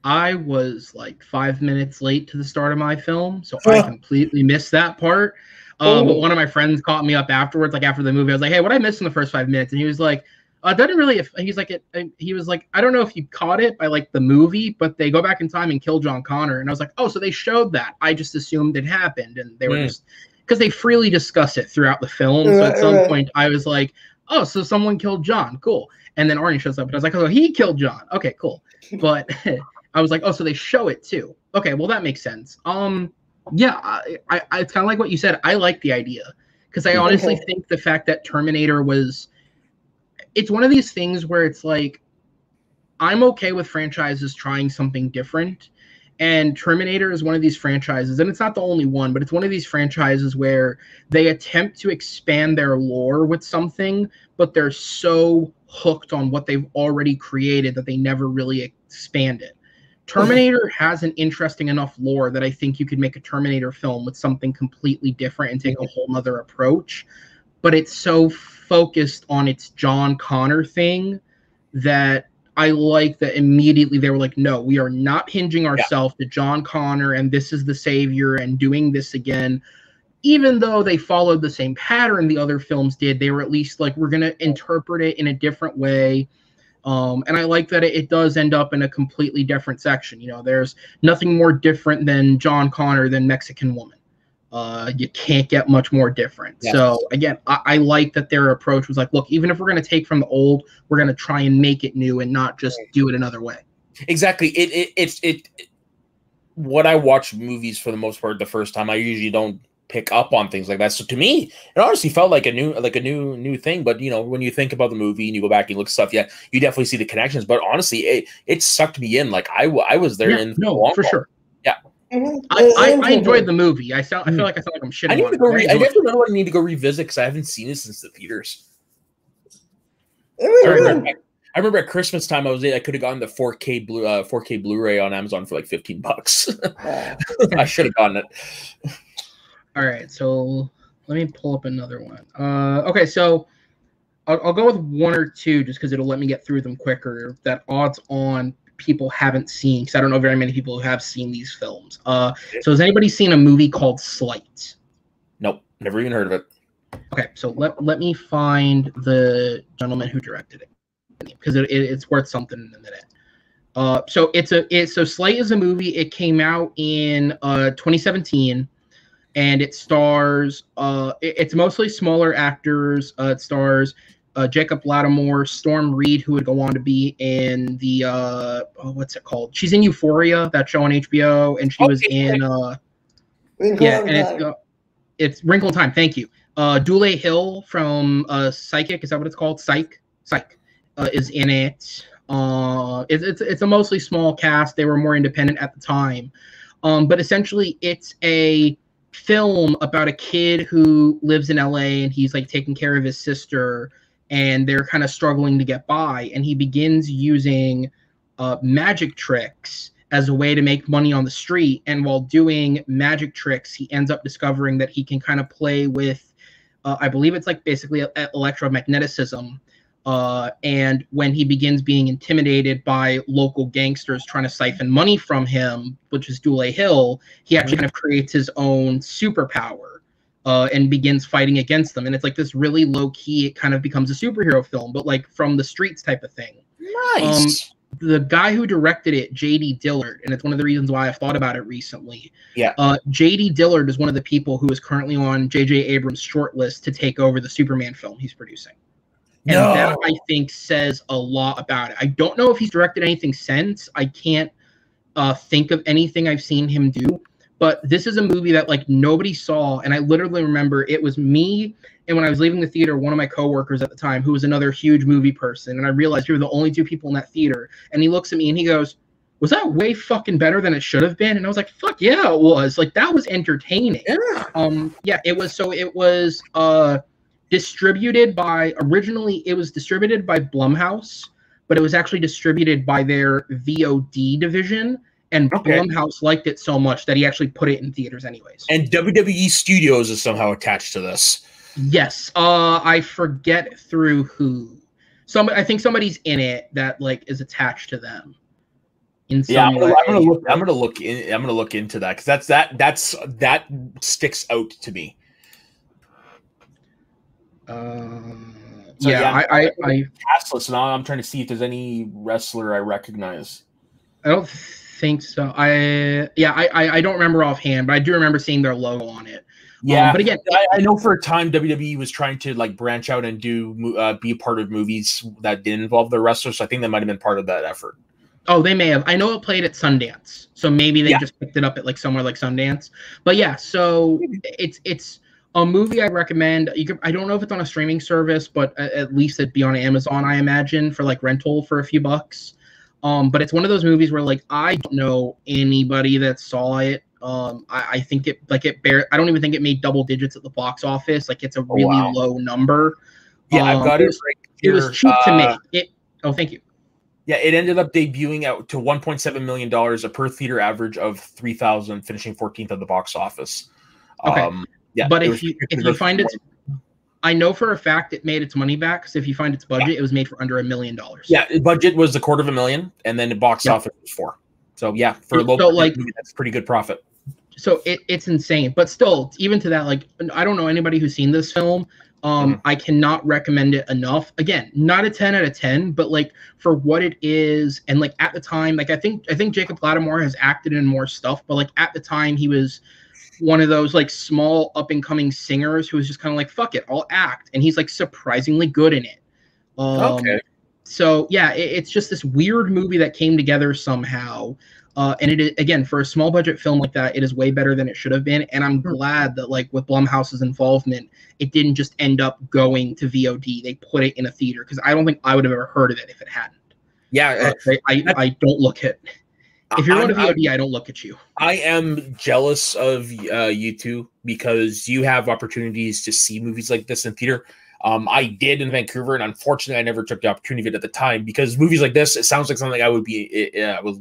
I was like 5 minutes late to the start of my film, so I completely missed that part. But one of my friends caught me up afterwards, like after the movie. I was like, "Hey, what I missed in the first 5 minutes?" And he was like, "Doesn't really." He's like, he was like, "I don't know if you caught it by like the movie, but they go back in time and kill John Connor." And I was like, "Oh, so they showed that? I just assumed it happened." And they were just because they freely discuss it throughout the film. So at some point, I was like, "Oh, so someone killed John? Cool." And then Arnie shows up, and I was like, "Oh, he killed John. Okay, cool." But I was like, oh, so they show it too. Okay, well that makes sense. Yeah, I it's kind of like what you said. I like the idea because I honestly think the fact that Terminator was, it's one of these things where it's like, I'm okay with franchises trying something different, and Terminator is one of these franchises, and it's not the only one, but it's one of these franchises where they attempt to expand their lore with something, but they're so hooked on what they've already created that they never really expand it. Terminator has an interesting enough lore that I think you could make a Terminator film with something completely different and take a whole nother approach. But it's so focused on its John Connor thing that I like that immediately they were like, no, we are not hinging ourselves to John Connor and this is the savior and doing this again. Even though they followed the same pattern the other films did, they were at least like, we're going to interpret it in a different way. And I like that it does end up in a completely different section. You know, there's nothing more different than John Connor than Mexican Woman. You can't get much more different. Yes. So again, I like that their approach was like, look, even if we're going to take from the old, we're going to try and make it new and not just do it another way. Exactly. It's what I watch movies for the most part the first time. I usually don't pick up on things like that. So to me, it honestly felt like a new thing. But you know, when you think about the movie and you go back and you look at stuff, yeah, you definitely see the connections. But honestly, it sucked me in. Like I was there in the long for haul. sure. Yeah. I enjoyed the movie. I feel like I'm shitting. I need to go. I definitely know what I need to go revisit because I haven't seen it since the theaters. I remember at Christmas time I could have gotten the 4K Blu-ray on Amazon for like $15. I should have gotten it. All right, so let me pull up another one. Okay, so I'll go with one or two just because it'll let me get through them quicker. That odds on people haven't seen, because I don't know very many people who have seen these films. So has anybody seen a movie called Slight? Nope, never even heard of it. Okay, so let me find the gentleman who directed it because it's worth something in a minute. So Slight is a movie. It came out in 2017. And it stars, it's mostly smaller actors. It stars Jacob Lattimore, Storm Reed, who would go on to be in the, what's it called? She's in Euphoria, that show on HBO, and she was in, it's Wrinkle in Time, thank you. Dule Hill from Psychic, is that what it's called? Psych, is in it. It's a mostly small cast. They were more independent at the time. But essentially, it's a film about a kid who lives in LA and he's like taking care of his sister and they're kind of struggling to get by, and he begins using magic tricks as a way to make money on the street. And while doing magic tricks, he ends up discovering that he can kind of play with I believe it's like basically electromagnetism. And when he begins being intimidated by local gangsters trying to siphon money from him, which is Dule Hill, he actually kind of creates his own superpower and begins fighting against them. And it's like this really low key, it kind of becomes a superhero film, but like from the streets type of thing. Nice. The guy who directed it, J.D. Dillard, and it's one of the reasons why I've thought about it recently. Yeah. J.D. Dillard is one of the people who is currently on J.J. Abrams' short list to take over the Superman film he's producing. And that, I think, says a lot about it. I don't know if he's directed anything since. I can't think of anything I've seen him do. But this is a movie that, like, nobody saw. And I literally remember it was me, and when I was leaving the theater, one of my coworkers at the time, who was another huge movie person. And I realized we were the only two people in that theater. And he looks at me and he goes, was that way fucking better than it should have been? And I was like, fuck yeah, it was. Like, that was entertaining. Yeah. It was distributed by, originally it was distributed by Blumhouse, but it was actually distributed by their VOD division, and Blumhouse liked it so much that he actually put it in theaters anyways. And WWE Studios is somehow attached to this. Yes. I forget through who. I think somebody's in it that like is attached to them. In some way. I'm gonna look into that, because that sticks out to me. I cast list now. I'm trying to see if there's any wrestler I recognize. I don't think so. I don't remember offhand, but I do remember seeing their logo on it. Yeah, but again, I know for a time WWE was trying to like branch out and do be a part of movies that didn't involve their wrestlers. So I think that might have been part of that effort. Oh, they may have. I know it played at Sundance, so maybe they just picked it up at like somewhere like Sundance. But yeah, so it's a movie I recommend. I don't know if it's on a streaming service, but at least it'd be on Amazon, I imagine, for like rental for a few bucks. But it's one of those movies where like I don't know anybody that saw it. I think I don't even think it made double digits at the box office. Like, it's a really low number. Yeah, I've got it right here. It was cheap to make. Thank you. Yeah, it ended up debuting out to $1.7 million, a per theater average of 3,000, finishing 14th at the box office. Okay. But if you find it, I know for a fact it made its money back, because if you find its budget, it was made for under $1 million. Yeah, budget was $250,000, and then the box office was $4 million. So yeah, for a low budget movie, that's pretty good profit. So it's insane, but still, even to that, like, I don't know anybody who's seen this film. I cannot recommend it enough. Again, not a 10 out of 10, but like for what it is, and like at the time, like I think Jacob Latimore has acted in more stuff, but like at the time he was one of those like small up and coming singers who was just kind of like, fuck it, I'll act, and he's like surprisingly good in it. So yeah, it's just this weird movie that came together somehow. And it is, again, for a small budget film like that, it is way better than it should have been. And I'm glad that, like, with Blumhouse's involvement, it didn't just end up going to VOD. They put it in a theater, because I don't think I would have ever heard of it if it hadn't. Yeah, I don't look at. If you're on a VOD, I don't look at you. I am jealous of you two, because you have opportunities to see movies like this in theater. I did in Vancouver, and unfortunately, I never took the opportunity of it at the time, because movies like this, it sounds like something I would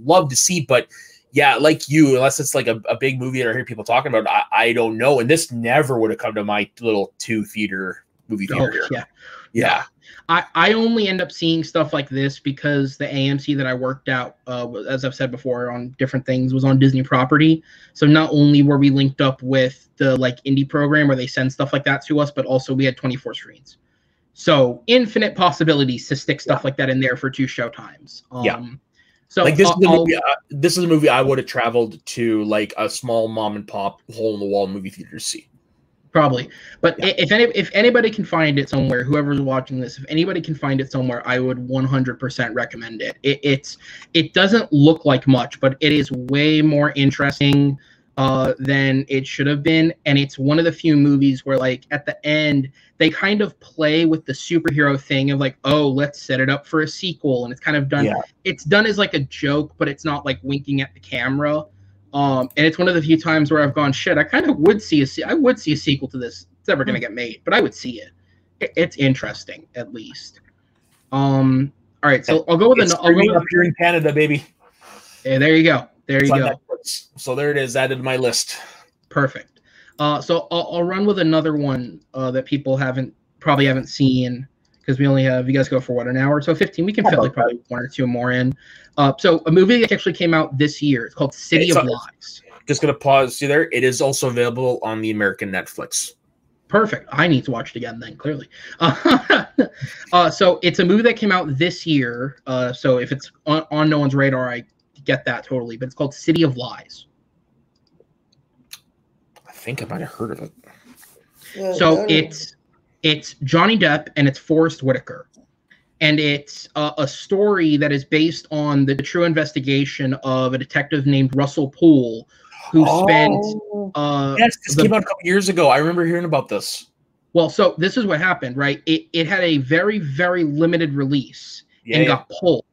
love to see. But yeah, like you, unless it's like a big movie that I hear people talking about, I don't know. And this never would have come to my little movie theater here. Yeah. I only end up seeing stuff like this because the AMC that I worked out, as I've said before on different things, was on Disney property. So not only were we linked up with the like indie program where they send stuff like that to us, but also we had 24 screens. So infinite possibilities to stick stuff like that in there for 2 showtimes. So like this is a movie I would have traveled to, like a small mom and pop hole in the wall movie theater to see. Probably. But if anybody can find it somewhere, whoever's watching this, if anybody can find it somewhere, I would 100% recommend it. It doesn't look like much, but it is way more interesting than it should have been. And it's one of the few movies where, like, at the end, they kind of play with the superhero thing of like, oh, let's set it up for a sequel. And it's kind of done. Yeah. It's done as like a joke, but it's not like winking at the camera. And it's one of the few times where I've gone, shit, I kind of would see a sequel to this. It's never going to get made, but I would see it. It's interesting, at least. All right, so I'll go with up here in Canada, baby. Yeah, there you go. There you go. So there it is, added to my list. Perfect. So I'll run with another one that people probably haven't seen, because we only have, you guys go for what, an hour? So 15. We can fit like probably 1 or 2 more in. So a movie that actually came out this year. It's called City of Lies. Just going to pause you there. It is also available on the American Netflix. Perfect. I need to watch it again then, clearly. So it's a movie that came out this year. So if it's on no one's radar, I get that totally. But it's called City of Lies. I think I might have heard of it. Yeah, so it's Johnny Depp and it's Forrest Whitaker. And it's a story that is based on the true investigation of a detective named Russell Poole, who spent... yes, this came out a couple years ago. I remember hearing about this. Well, so this is what happened, right? It had a very, very limited release and got pulled.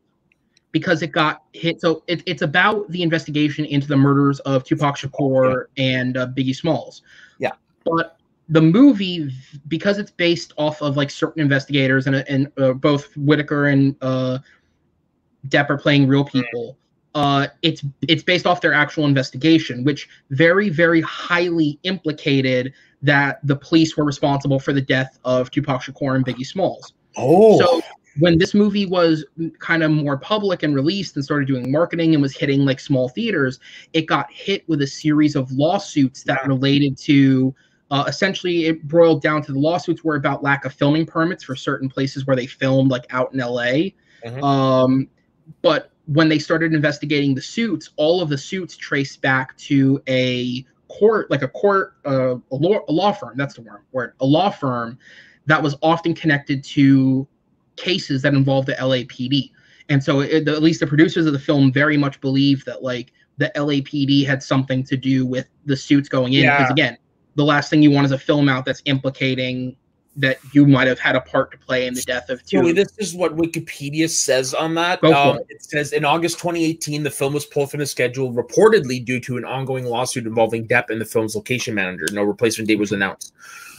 because it got hit. So it's about the investigation into the murders of Tupac Shakur and Biggie Smalls. Yeah. But the movie, because it's based off of like certain investigators and both Whitaker and Depp are playing real people. It's based off their actual investigation, which very, very highly implicated that the police were responsible for the death of Tupac Shakur and Biggie Smalls. Oh. So when this movie was kind of more public and released and started doing marketing and was hitting like small theaters, it got hit with a series of lawsuits that related to essentially it broiled down to the lawsuits were about lack of filming permits for certain places where they filmed, like out in LA. But when they started investigating the suits, all of the suits traced back to a court, like a law firm. That's the word. A law firm that was often connected to cases that involved the LAPD. And so at least the producers of the film very much believed that like the LAPD had something to do with the suits going in. Because again, the last thing you want is a film out that's implicating that you might have had a part to play in the death of two. Joey, this is what Wikipedia says on that. It says, in August 2018, the film was pulled from the schedule, reportedly due to an ongoing lawsuit involving Depp and the film's location manager. No replacement date was announced.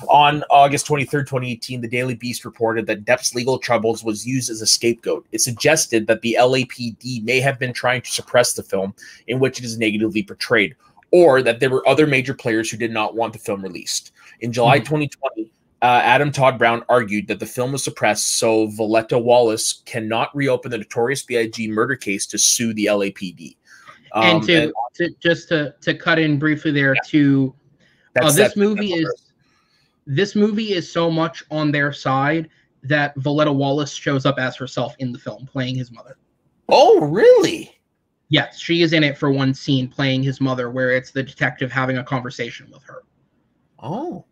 On August 23rd, 2018, the Daily Beast reported that Depp's legal troubles was used as a scapegoat. It suggested that the LAPD may have been trying to suppress the film in which it is negatively portrayed, or that there were other major players who did not want the film released. In July 2020, Adam Todd Brown argued that the film was suppressed so Valletta Wallace cannot reopen the Notorious B.I.G. murder case to sue the LAPD. And to cut in briefly there, this movie is so much on their side that Valletta Wallace shows up as herself in the film, playing his mother. Oh, really? Yes, she is in it for one scene, playing his mother, where it's the detective having a conversation with her. Oh.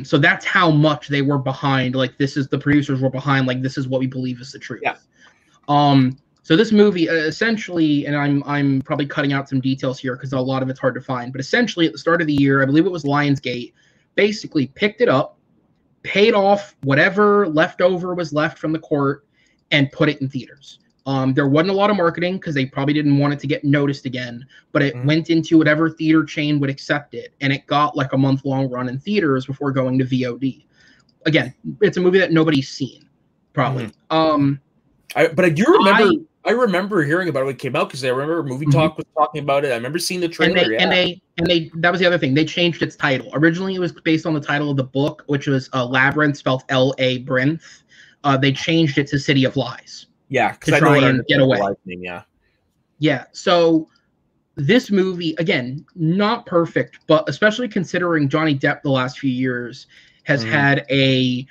So that's how much they were behind. Like, the producers were behind. Like, this is what we believe is the truth. Yeah. So this movie essentially, and I'm probably cutting out some details here because a lot of it's hard to find. But essentially, at the start of the year, I believe it was Lionsgate, basically picked it up, paid off whatever leftover was left from the court, and put it in theaters. There wasn't a lot of marketing because they probably didn't want it to get noticed again, but it went into whatever theater chain would accept it, and it got like a month-long run in theaters before going to VOD. Again, it's a movie that nobody's seen, probably. But I do remember. I remember hearing about it when it came out because I remember Movie Talk was talking about it. I remember seeing the trailer. And they that was the other thing. They changed its title. Originally, it was based on the title of the book, which was Labyrinth, spelled L-A Brinth. They changed it to City of Lies. Yeah, to try and get away. Yeah. So this movie, again, not perfect, but especially considering Johnny Depp the last few years has had a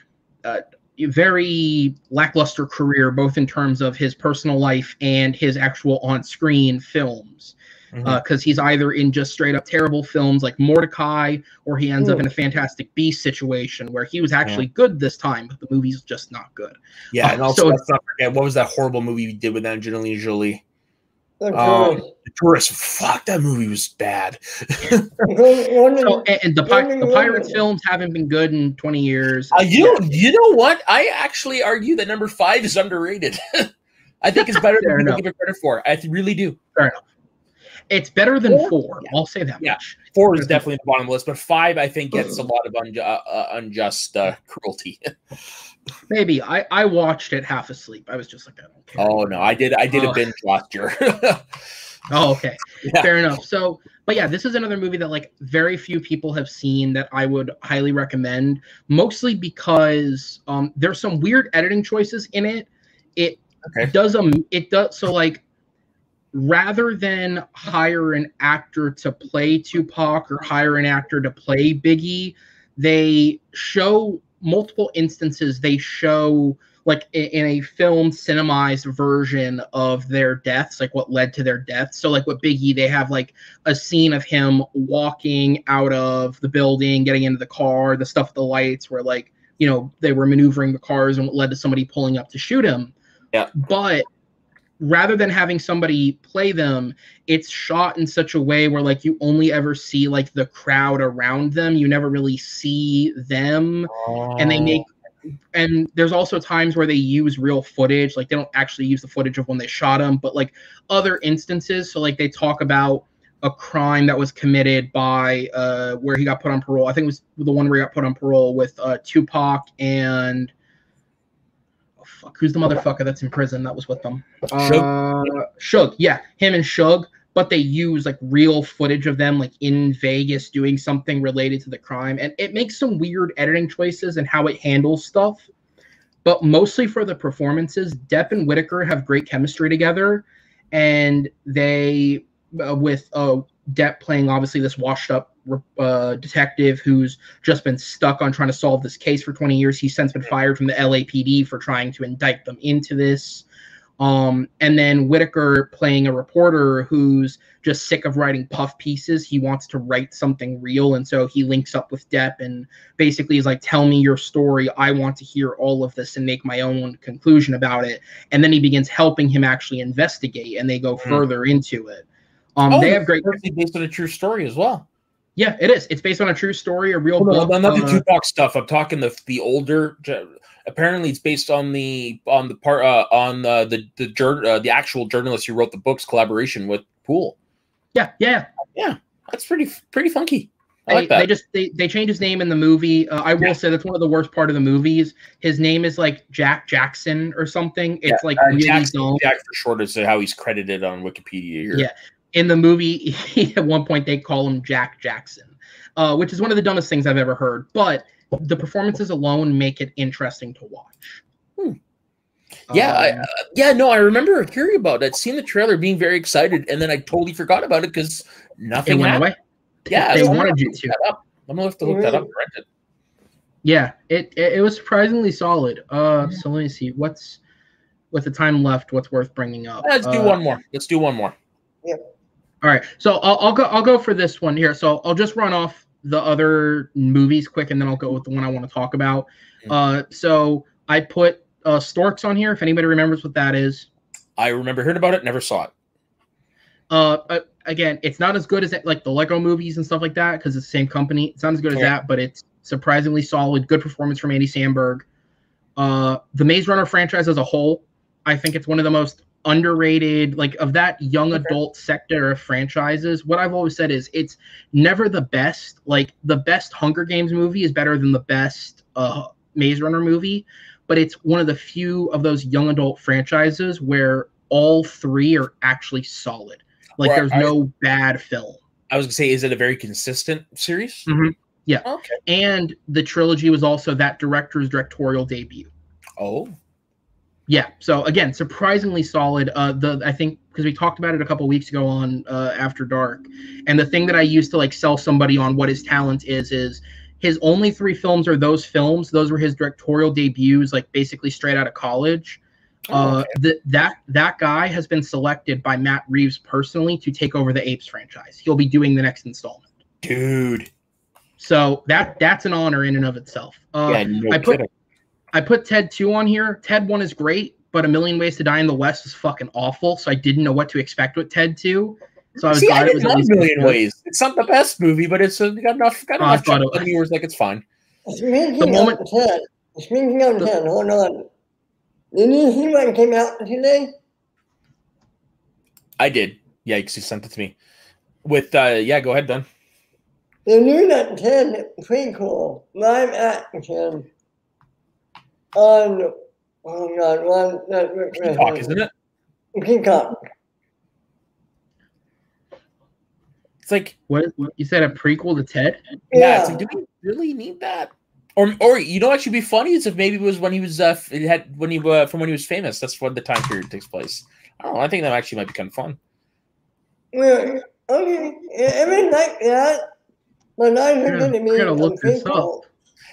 very lackluster career, both in terms of his personal life and his actual on-screen films. Because he's either in just straight up terrible films like Mordecai, or he ends up in a Fantastic Beasts situation where he was actually good this time, but the movie's just not good. Yeah, and also let's not forget, what was that horrible movie you did with Angelina Jolie? The Tourist. Fuck, that movie was bad. And the Pirates films haven't been good in 20 years. You know what? I actually argue that number 5 is underrated. I think it's better than people give it credit for. I really do. Fair enough. It's better than 4. Yeah. I'll say that much. 4 is definitely the bottom of the list, but 5 I think gets a lot of unjust cruelty. Maybe I watched it half asleep. I was just like, I don't care. Oh no, I did a binge last year. Oh, okay. Yeah. Fair enough. So, but yeah, this is another movie that like very few people have seen that I would highly recommend, mostly because there's some weird editing choices in it. It does so like, rather than hire an actor to play Tupac or hire an actor to play Biggie, they show multiple instances. They show like in a film cinemized version of their deaths, like what led to their deaths. So like with Biggie, they have like a scene of him walking out of the building, getting into the car, the stuff with the lights where like, you know, they were maneuvering the cars and what led to somebody pulling up to shoot him. Yeah. But rather than having somebody play them, it's shot in such a way where like you only ever see like the crowd around them. You never really see them. And they make and there's also times where they use real footage. Like they don't actually use the footage of when they shot him, but like other instances. So like they talk about a crime that was committed by where he got put on parole. I think it was the one where he got put on parole with Tupac and who's the motherfucker that's in prison that was with them? Suge. Yeah, him and Suge. But they use like real footage of them like in Vegas doing something related to the crime. And it makes some weird editing choices and how it handles stuff. But mostly for the performances, Depp and Whitaker have great chemistry together. And they, with Depp playing obviously this washed up detective who's just been stuck on trying to solve this case for 20 years. He's since been fired from the LAPD for trying to indict them into this. And then Whitaker playing a reporter who's just sick of writing puff pieces. He wants to write something real. And so he links up with Depp and basically is like, tell me your story. I want to hear all of this and make my own conclusion about it. And then he begins helping him actually investigate and they go further into it. They have great based on a true story as well. Yeah, it is. It's based on a true story, a real book. Not the Tupac stuff. I'm talking the older. Apparently, it's based on the actual journalist who wrote the books, collaboration with Poole. Yeah. That's pretty funky. I like that. They changed his name in the movie. I will say that's one of the worst part of the movies. His name is like Jack Jackson or something. It's like really dumb. Jack for short is how he's credited on Wikipedia here. Yeah. In the movie, at one point they call him Jack Jackson, which is one of the dumbest things I've ever heard. But the performances alone make it interesting to watch. I remember hearing about it, seeing the trailer, being very excited, and then I totally forgot about it because nothing went away. Yeah, they wanted you to. I'm gonna have to look that up and rent it. Yeah, it was surprisingly solid. So let me see what's with the time left. What's worth bringing up? Let's do one more. Yeah. All right, so I'll go for this one here. So I'll just run off the other movies quick, and then I'll go with the one I want to talk about. So I put Storks on here. If anybody remembers what that is, I remember heard about it, never saw it. Again, it's not as good as like the Lego movies and stuff like that because it's the same company. It's not as good as that, but it's surprisingly solid. Good performance from Andy Samberg. The Maze Runner franchise as a whole, I think it's one of the most underrated, like of that young adult sector of franchises. What I've always said is it's never the best. Like the best Hunger Games movie is better than the best Maze Runner movie, but it's one of the few of those young adult franchises where all three are actually solid. Like there's no bad film. I was gonna say, is it a very consistent series? Mm-hmm. Yeah. Okay. And the trilogy was also that director's directorial debut. Oh. Yeah. So again, surprisingly solid. I think because we talked about it a couple weeks ago on After Dark, and the thing that I used to like sell somebody on what his talent is his only 3 films are those films. Those were his directorial debuts, like basically straight out of college. That guy has been selected by Matt Reeves personally to take over the Apes franchise. He'll be doing the next installment. Dude. So that's an honor in and of itself. I put Ted 2 on here. Ted 1 is great, but A Million Ways to Die in the West was fucking awful, so I didn't know what to expect with Ted 2. So I was glad it was at least A Million Ways. It's not the best movie, but it's got enough viewers like it's fine. Speaking of Ted, hold on. Did you see what came out today? I did. Yeah, because you sent it to me. With go ahead, Don. The new Ted prequel live action on Peacock, isn't it? Peacock. It's like what you said, a prequel to Ted? Yeah. It's like, do we really need that? Or you know what should be funny is if maybe it was when he was from when he was famous. That's when the time period takes place. I don't know. I think that actually might be kind of fun. Well, okay, everything like that, but I'm going to be look this up.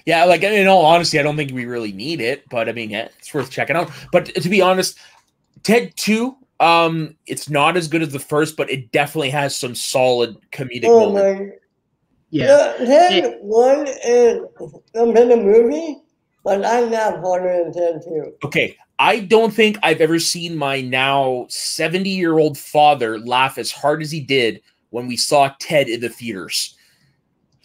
Yeah, like in all honesty, I don't think we really need it, but I mean, yeah, it's worth checking out. But to be honest, Ted 2, it's not as good as the first, but it definitely has some solid comedic moments. Yeah. Ted 1 is a better movie, but I'm not harder than Ted 2. Okay, I don't think I've ever seen my now 70-year-old father laugh as hard as he did when we saw Ted in the theaters.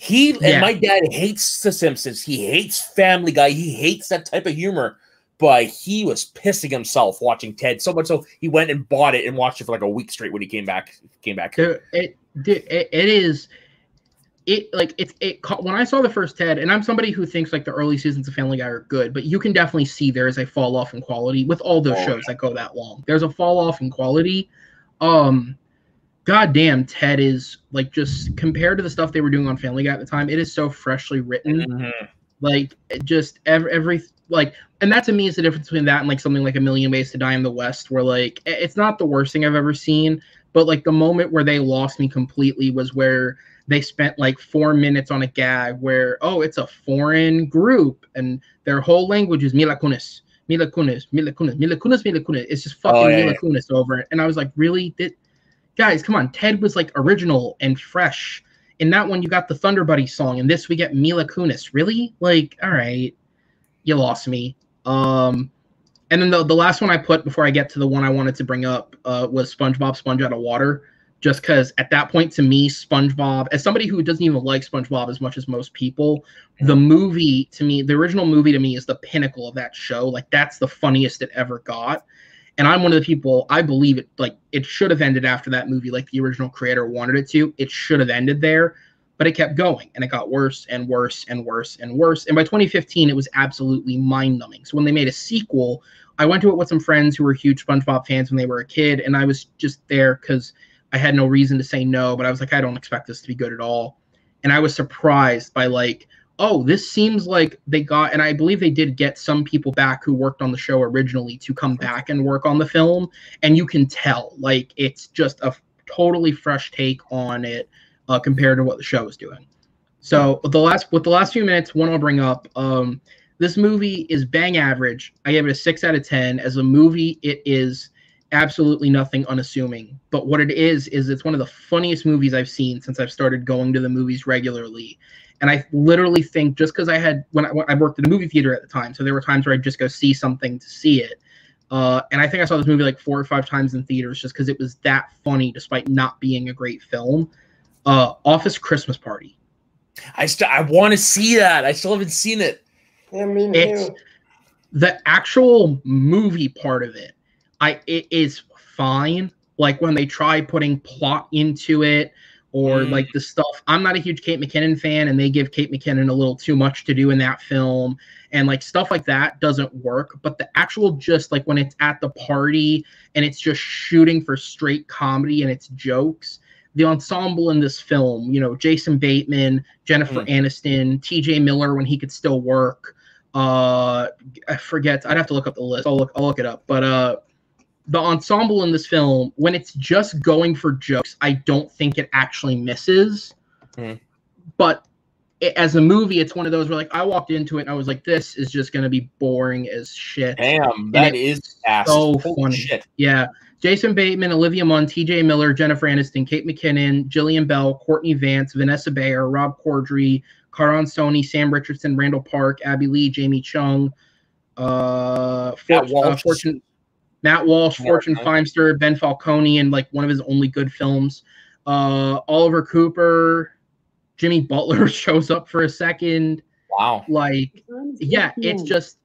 And my dad hates The Simpsons. He hates Family Guy. He hates that type of humor. But he was pissing himself watching Ted so much so he went and bought it and watched it for like a week straight when he came back. Dude, when I saw the first Ted, and I'm somebody who thinks like the early seasons of Family Guy are good, but you can definitely see there is a fall off in quality with all those shows that go that long. There's a fall off in quality. Goddamn, Ted is like, just compared to the stuff they were doing on Family Guy at the time, it is so freshly written. Mm-hmm. Like, just every like, and that to me is the difference between that and like something like A Million Ways to Die in the West, where like it's not the worst thing I've ever seen, but like the moment where they lost me completely was where they spent like 4 minutes on a gag where, oh, it's a foreign group and their whole language is Mila Kunis, Mila Kunis, Mila Kunis, Mila Kunis, Mila Kunis. It's just fucking Mila Kunis over it. And I was like, really? Guys, come on. Ted was like original and fresh. In that one, you got the Thunder Buddy song. In this, we get Mila Kunis. Really? Like, all right. You lost me. And then the last one I put before I get to the one I wanted to bring up was SpongeBob Sponge Out of Water. Just because at that point, to me, SpongeBob, as somebody who doesn't even like SpongeBob as much as most people, the movie to me, the original movie to me is the pinnacle of that show. Like, that's the funniest it ever got. And I'm one of the people, I believe it should have ended after that movie, like the original creator wanted it to. It should have ended there, but it kept going and it got worse and worse and worse and worse. And by 2015, it was absolutely mind-numbing. So when they made a sequel, I went to it with some friends who were huge SpongeBob fans when they were a kid, and I was just there because I had no reason to say no, but I was like, I don't expect this to be good at all. And I was surprised by like, oh, this seems like they got, and I believe they did get some people back who worked on the show originally to come back and work on the film. And you can tell, like, it's just a totally fresh take on it compared to what the show is doing. So with the last few minutes, one I'll bring up, this movie is bang average. I give it a 6 out of 10. As a movie, it is absolutely nothing unassuming. But what it is it's one of the funniest movies I've seen since I've started going to the movies regularly. And I literally think just because I worked in a movie theater at the time, so there were times where I'd just go see something to see it. And I think I saw this movie like 4 or 5 times in theaters just because it was that funny despite not being a great film. Office Christmas Party. I want to see that. I still haven't seen it. Yeah, me too. The actual movie part of it. It is fine. Like when they try putting plot into it, or like the stuff. I'm not a huge Kate McKinnon fan, and they give Kate McKinnon a little too much to do in that film, and like stuff like that doesn't work. But the actual just like when it's at the party and it's just shooting for straight comedy and it's jokes. The ensemble in this film, you know, Jason Bateman, Jennifer Aniston, T.J. Miller when he could still work. I forget. I'd have to look up the list. I'll look it up. But the ensemble in this film, when it's just going for jokes, I don't think it actually misses. But as a movie, it's one of those where like I walked into it and I was like, this is just going to be boring as shit. Damn, that is so funny. Shit. Yeah. Jason Bateman, Olivia Munn, T.J. Miller, Jennifer Aniston, Kate McKinnon, Jillian Bell, Courtney Vance, Vanessa Bayer, Rob Corddry, Karan Soni, Sam Richardson, Randall Park, Abby Lee, Jamie Chung, Matt Walsh, Fortune Feimster, Ben Falcone, and like one of his only good films. Oliver Cooper, Jimmy Butler shows up for a second. Wow. Like, yeah, it's just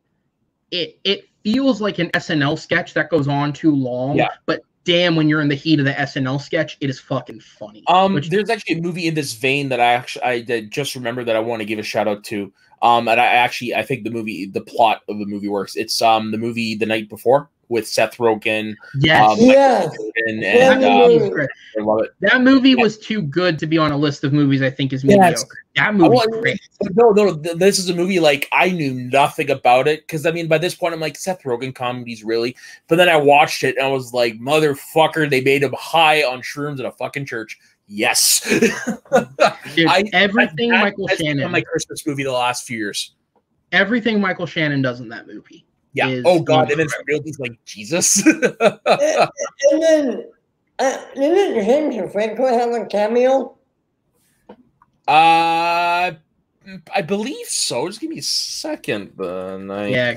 it feels like an SNL sketch that goes on too long. Yeah. But damn, when you're in the heat of the SNL sketch, it is fucking funny. There's actually a movie in this vein that I just remembered that I want to give a shout out to. And I think the plot of the movie works. It's the movie The Night Before with Seth Rogen. Yes. I love it. That movie was too good to be on a list of movies I think is mediocre. That movie's great. No, this is a movie like I knew nothing about it because I mean by this point I'm like Seth Rogen comedies really, but then I watched it and I was like motherfucker, they made him high on shrooms in a fucking church. Yes. Dude, everything Michael Shannon. My Christmas movie the last few years. Everything Michael Shannon does in that movie. Yeah. Oh God, and it's real. He's like Jesus. And then didn't James Franco have a cameo? I believe so. Just give me a second. Yeah.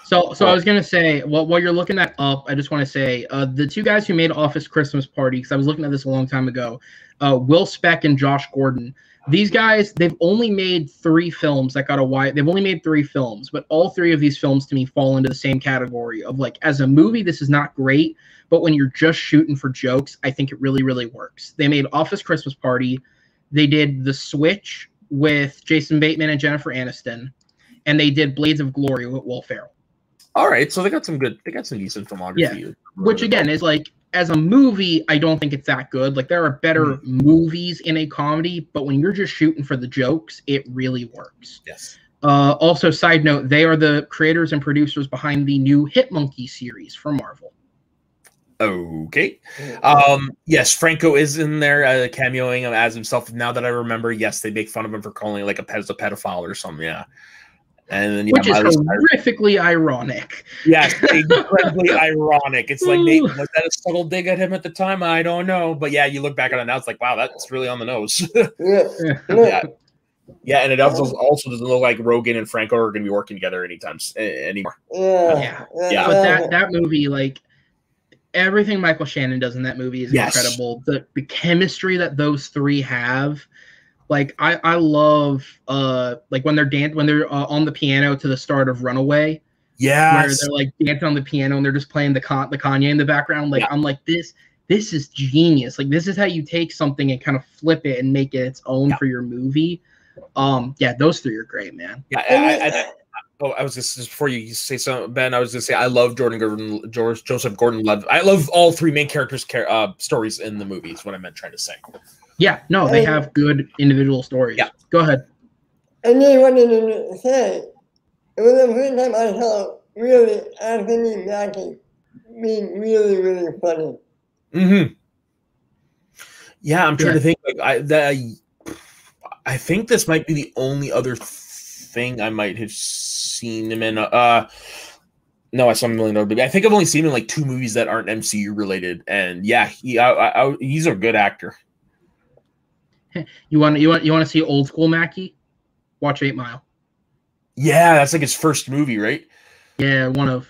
So I was gonna say, while you're looking that up, I just want to say the two guys who made Office Christmas Party, because I was looking at this a long time ago, Will Speck and Josh Gordon. These guys, they've only made 3 films that got a wide. They've only made 3 films, but all 3 of these films to me fall into the same category of like, as a movie, this is not great, but when you're just shooting for jokes, I think it really, really works. They made Office Christmas Party. They did The Switch with Jason Bateman and Jennifer Aniston, and they did Blades of Glory with Will Ferrell. All right, so they got some decent filmography. Yeah, which again is like, as a movie, I don't think it's that good. Like, there are better movies in a comedy, but when you're just shooting for the jokes, it really works. Yes. Also, side note, they are the creators and producers behind the new Hit Monkey series from Marvel. Okay. Yes, Franco is in there cameoing as himself. Now that I remember, yes, they make fun of him for calling like a pedophile or something. Yeah. And then, which is horrifically ironic. Yes, incredibly ironic. It's like, Nate, was that a subtle dig at him at the time? I don't know. But yeah, you look back on it now, it's like, wow, that's really on the nose. Yeah, and it also doesn't look like Rogan and Franco are going to be working together anymore. Yeah. But that movie, like, everything Michael Shannon does in that movie is incredible. The chemistry that those 3 have. Like, I love like when they're on the piano to the start of Runaway. Yeah, where they're like dancing on the piano and they're just playing the Kanye in the background. Like, I'm like, this is genius. Like, this is how you take something and kind of flip it and make it its own for your movie. Those 3 are great, man. Yeah, I was just before you say something, Ben. I was gonna say I love Joseph Gordon-Levitt. I love all 3 main characters' stories in the movie. Is what I meant trying to say. Yeah, no, they have good individual stories. Yeah, go ahead. And then wanted to say, it was the first time I saw really Anthony Mackie being really, really funny. Mm-hmm. Yeah, I'm trying to think. Like, I think this might be the only other thing I might have seen him in. No, I saw him in $1 Million Baby. I think I've only seen him in like 2 movies that aren't MCU related, and yeah, he's a good actor. You want to see old school Mackie? Watch 8 Mile. Yeah, that's like his first movie, right? Yeah, one of.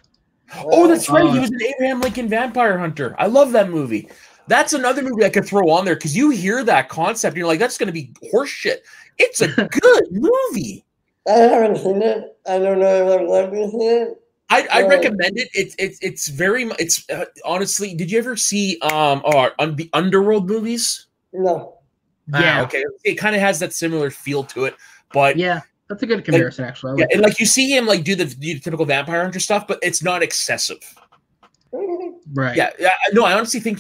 Oh, that's right. He was an Abraham Lincoln Vampire Hunter. I love that movie. That's another movie I could throw on there because you hear that concept and you're like, that's going to be horseshit. It's a good movie. I haven't seen it. I don't know if I'd like to see it. I recommend it. It's very. It's honestly. Did you ever see the Underworld movies? No. Yeah. Okay. It kind of has that similar feel to it, but yeah, that's a good comparison, actually. And like you see him like do the typical vampire hunter stuff, but it's not excessive. Right. Yeah. No, I honestly think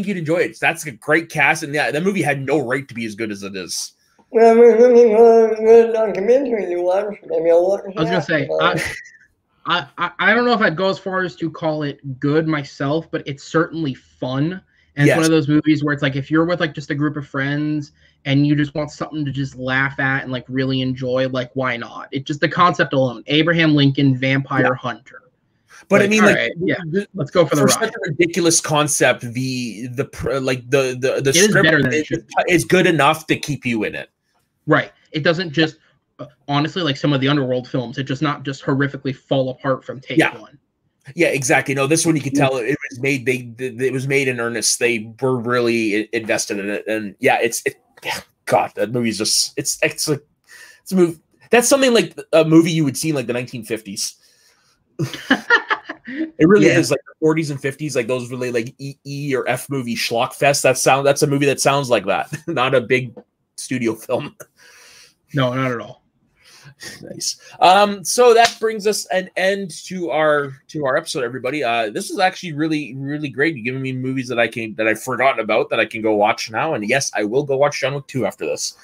you'd enjoy it. That's a great cast, and yeah, that movie had no right to be as good as it is. Well, we're looking for a good documentary to watch. Maybe I'll watch it. I was gonna say, I don't know if I'd go as far as to call it good myself, but it's certainly fun. And it's one of those movies where it's like, if you're with like just a group of friends and you just want something to just laugh at and like really enjoy, like, why not? It just, the concept alone, Abraham Lincoln Vampire Hunter. But like, I mean, like, right, let's go for the ride. Such a ridiculous concept, the it script is good enough to keep you in it. Right. It doesn't just, honestly, like some of the Underworld films, it does not just horrifically fall apart from take one. Yeah, exactly. No, this one you could tell it was made. It was made in earnest. They were really invested in it, and yeah, God, that movie's just it's a movie. That's something like a movie you would see in like the 1950s. It really is like the 40s and 50s, like those really like E or F movie schlock fest. That's a movie that sounds like that, not a big studio film. No, not at all. Nice. So that brings us an end to our episode, everybody. This is actually really, really great. You're giving me movies that I've forgotten about that I can go watch now. And yes, I will go watch John Wick 2 after this.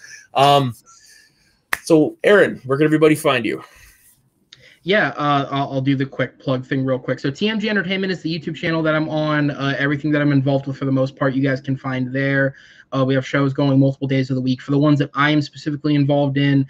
So Aaron, where can everybody find you? Yeah, I'll do the quick plug thing real quick. So TMG Entertainment is the YouTube channel that I'm on. Everything that I'm involved with, for the most part, you guys can find there. We have shows going multiple days of the week. For the ones that I am specifically involved in,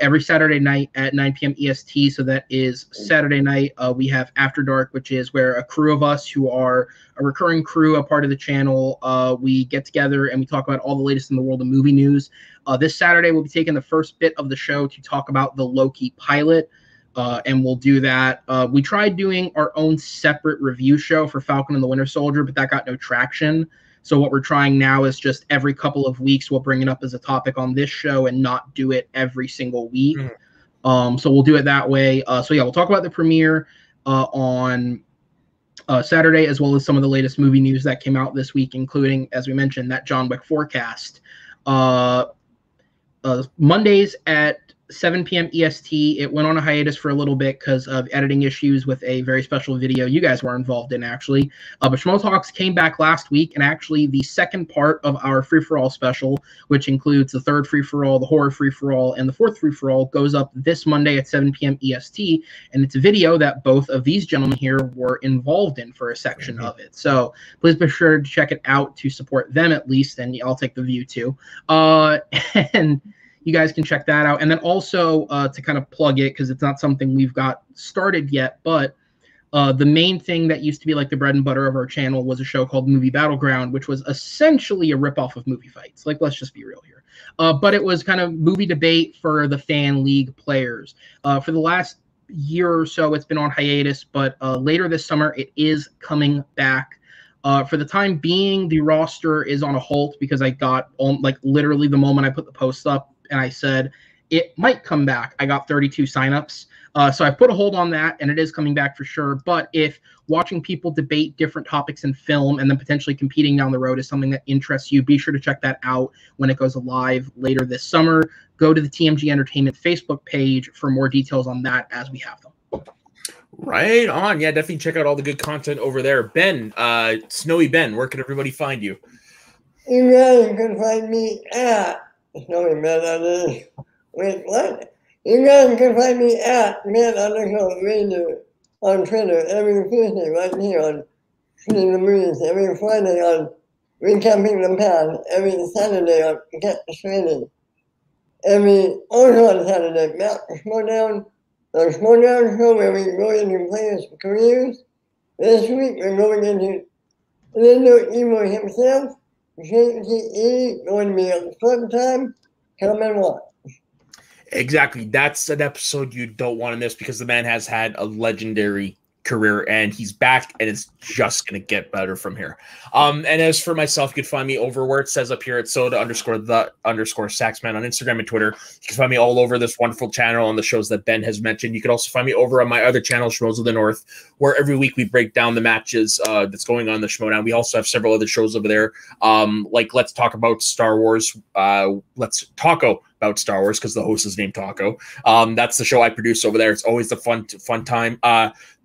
every Saturday night at 9 p.m. EST, so that is Saturday night, we have After Dark, which is where a crew of us who are a recurring crew, a part of the channel, we get together and we talk about all the latest in the world of movie news. This Saturday, we'll be taking the first bit of the show to talk about the Loki pilot. And we'll do that. We tried doing our own separate review show for Falcon and the Winter Soldier, but that got no traction. So what we're trying now is just every couple of weeks we'll bring it up as a topic on this show and not do it every single week. So we'll do it that way. So yeah, we'll talk about the premiere on Saturday, as well as some of the latest movie news that came out this week, including, as we mentioned, that John Wick forecast. Mondays at 7 p.m. EST. It went on a hiatus for a little bit because of editing issues with a very special video you guys were involved in, actually. But Schmo Talks came back last week, and actually the second part of our free-for-all special, which includes the third free-for-all, the horror free-for-all, and the fourth free-for-all, goes up this Monday at 7 p.m. EST, and it's a video that both of these gentlemen here were involved in for a section of it. So please be sure to check it out to support them at least, and I'll take the view too. And you guys can check that out. And then also to kind of plug it, because it's not something we've got started yet, but the main thing that used to be like the bread and butter of our channel was a show called Movie Battleground, which was essentially a ripoff of Movie Fights. Like, let's just be real here. But it was kind of movie debate for the fan league players. For the last year or so, it's been on hiatus, but later this summer, it is coming back. For the time being, the roster is on a halt because I got, like, literally the moment I put the post up, and I said it might come back, I got 32 signups. So I put a hold on that, and it is coming back for sure. But if watching people debate different topics in film and then potentially competing down the road is something that interests you, be sure to check that out when it goes live later this summer. Go to the TMG Entertainment Facebook page for more details on that as we have them. Right on. Yeah, definitely check out all the good content over there. Ben, Snowy Ben, where can everybody find you? You guys can find me at Snowy Ben. Wait, what? You guys can find me at man_radio on Twitter every Tuesday right here on Shooting the Breeze, every Friday on Recapping the Past, every Saturday on Get Straighted, also on Saturday, Matt Schmodown, the Schmodown show where we go into players' careers. This week we're going into Lindo Evo himself, JTE, going to be a fun time. Come and watch. Exactly. That's an episode you don't want to miss because the man has had a legendary career and he's back and it's just going to get better from here. And as for myself, you can find me over where it says up here at soda_the_saxman on Instagram and Twitter. You can find me all over this wonderful channel on the shows that Ben has mentioned. You can also find me over on my other channel, Schmoes of the North, where every week we break down the matches that's going on in the Schmodown. We also have several other shows over there, like Let's Talk About Star Wars. Let's Taco about Star Wars because the host is named Taco. That's the show I produce over there. It's always a fun time.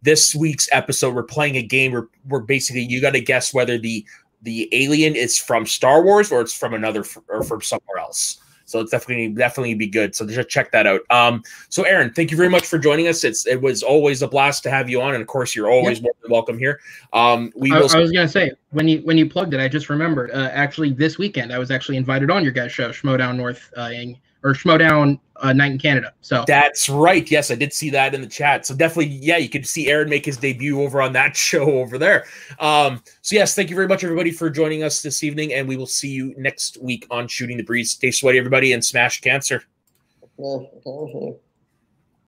This week's episode, we're playing a game where basically you got to guess whether the alien is from Star Wars or it's from another or from somewhere else. So it's definitely be good. So just check that out. So Aaron, thank you very much for joining us. It was always a blast to have you on, and of course you're always more than welcome here. I was gonna say when you plugged it, I just remembered. Actually, this weekend I was actually invited on your guys' show, Schmodown North or Schmodown Night in Canada. So that's right. Yes, I did see that in the chat. So definitely, yeah, you could see Aaron make his debut over on that show over there. So yes, thank you very much, everybody, for joining us this evening, and we will see you next week on Shooting the Breeze. Stay sweaty, everybody, and smash cancer. Yes,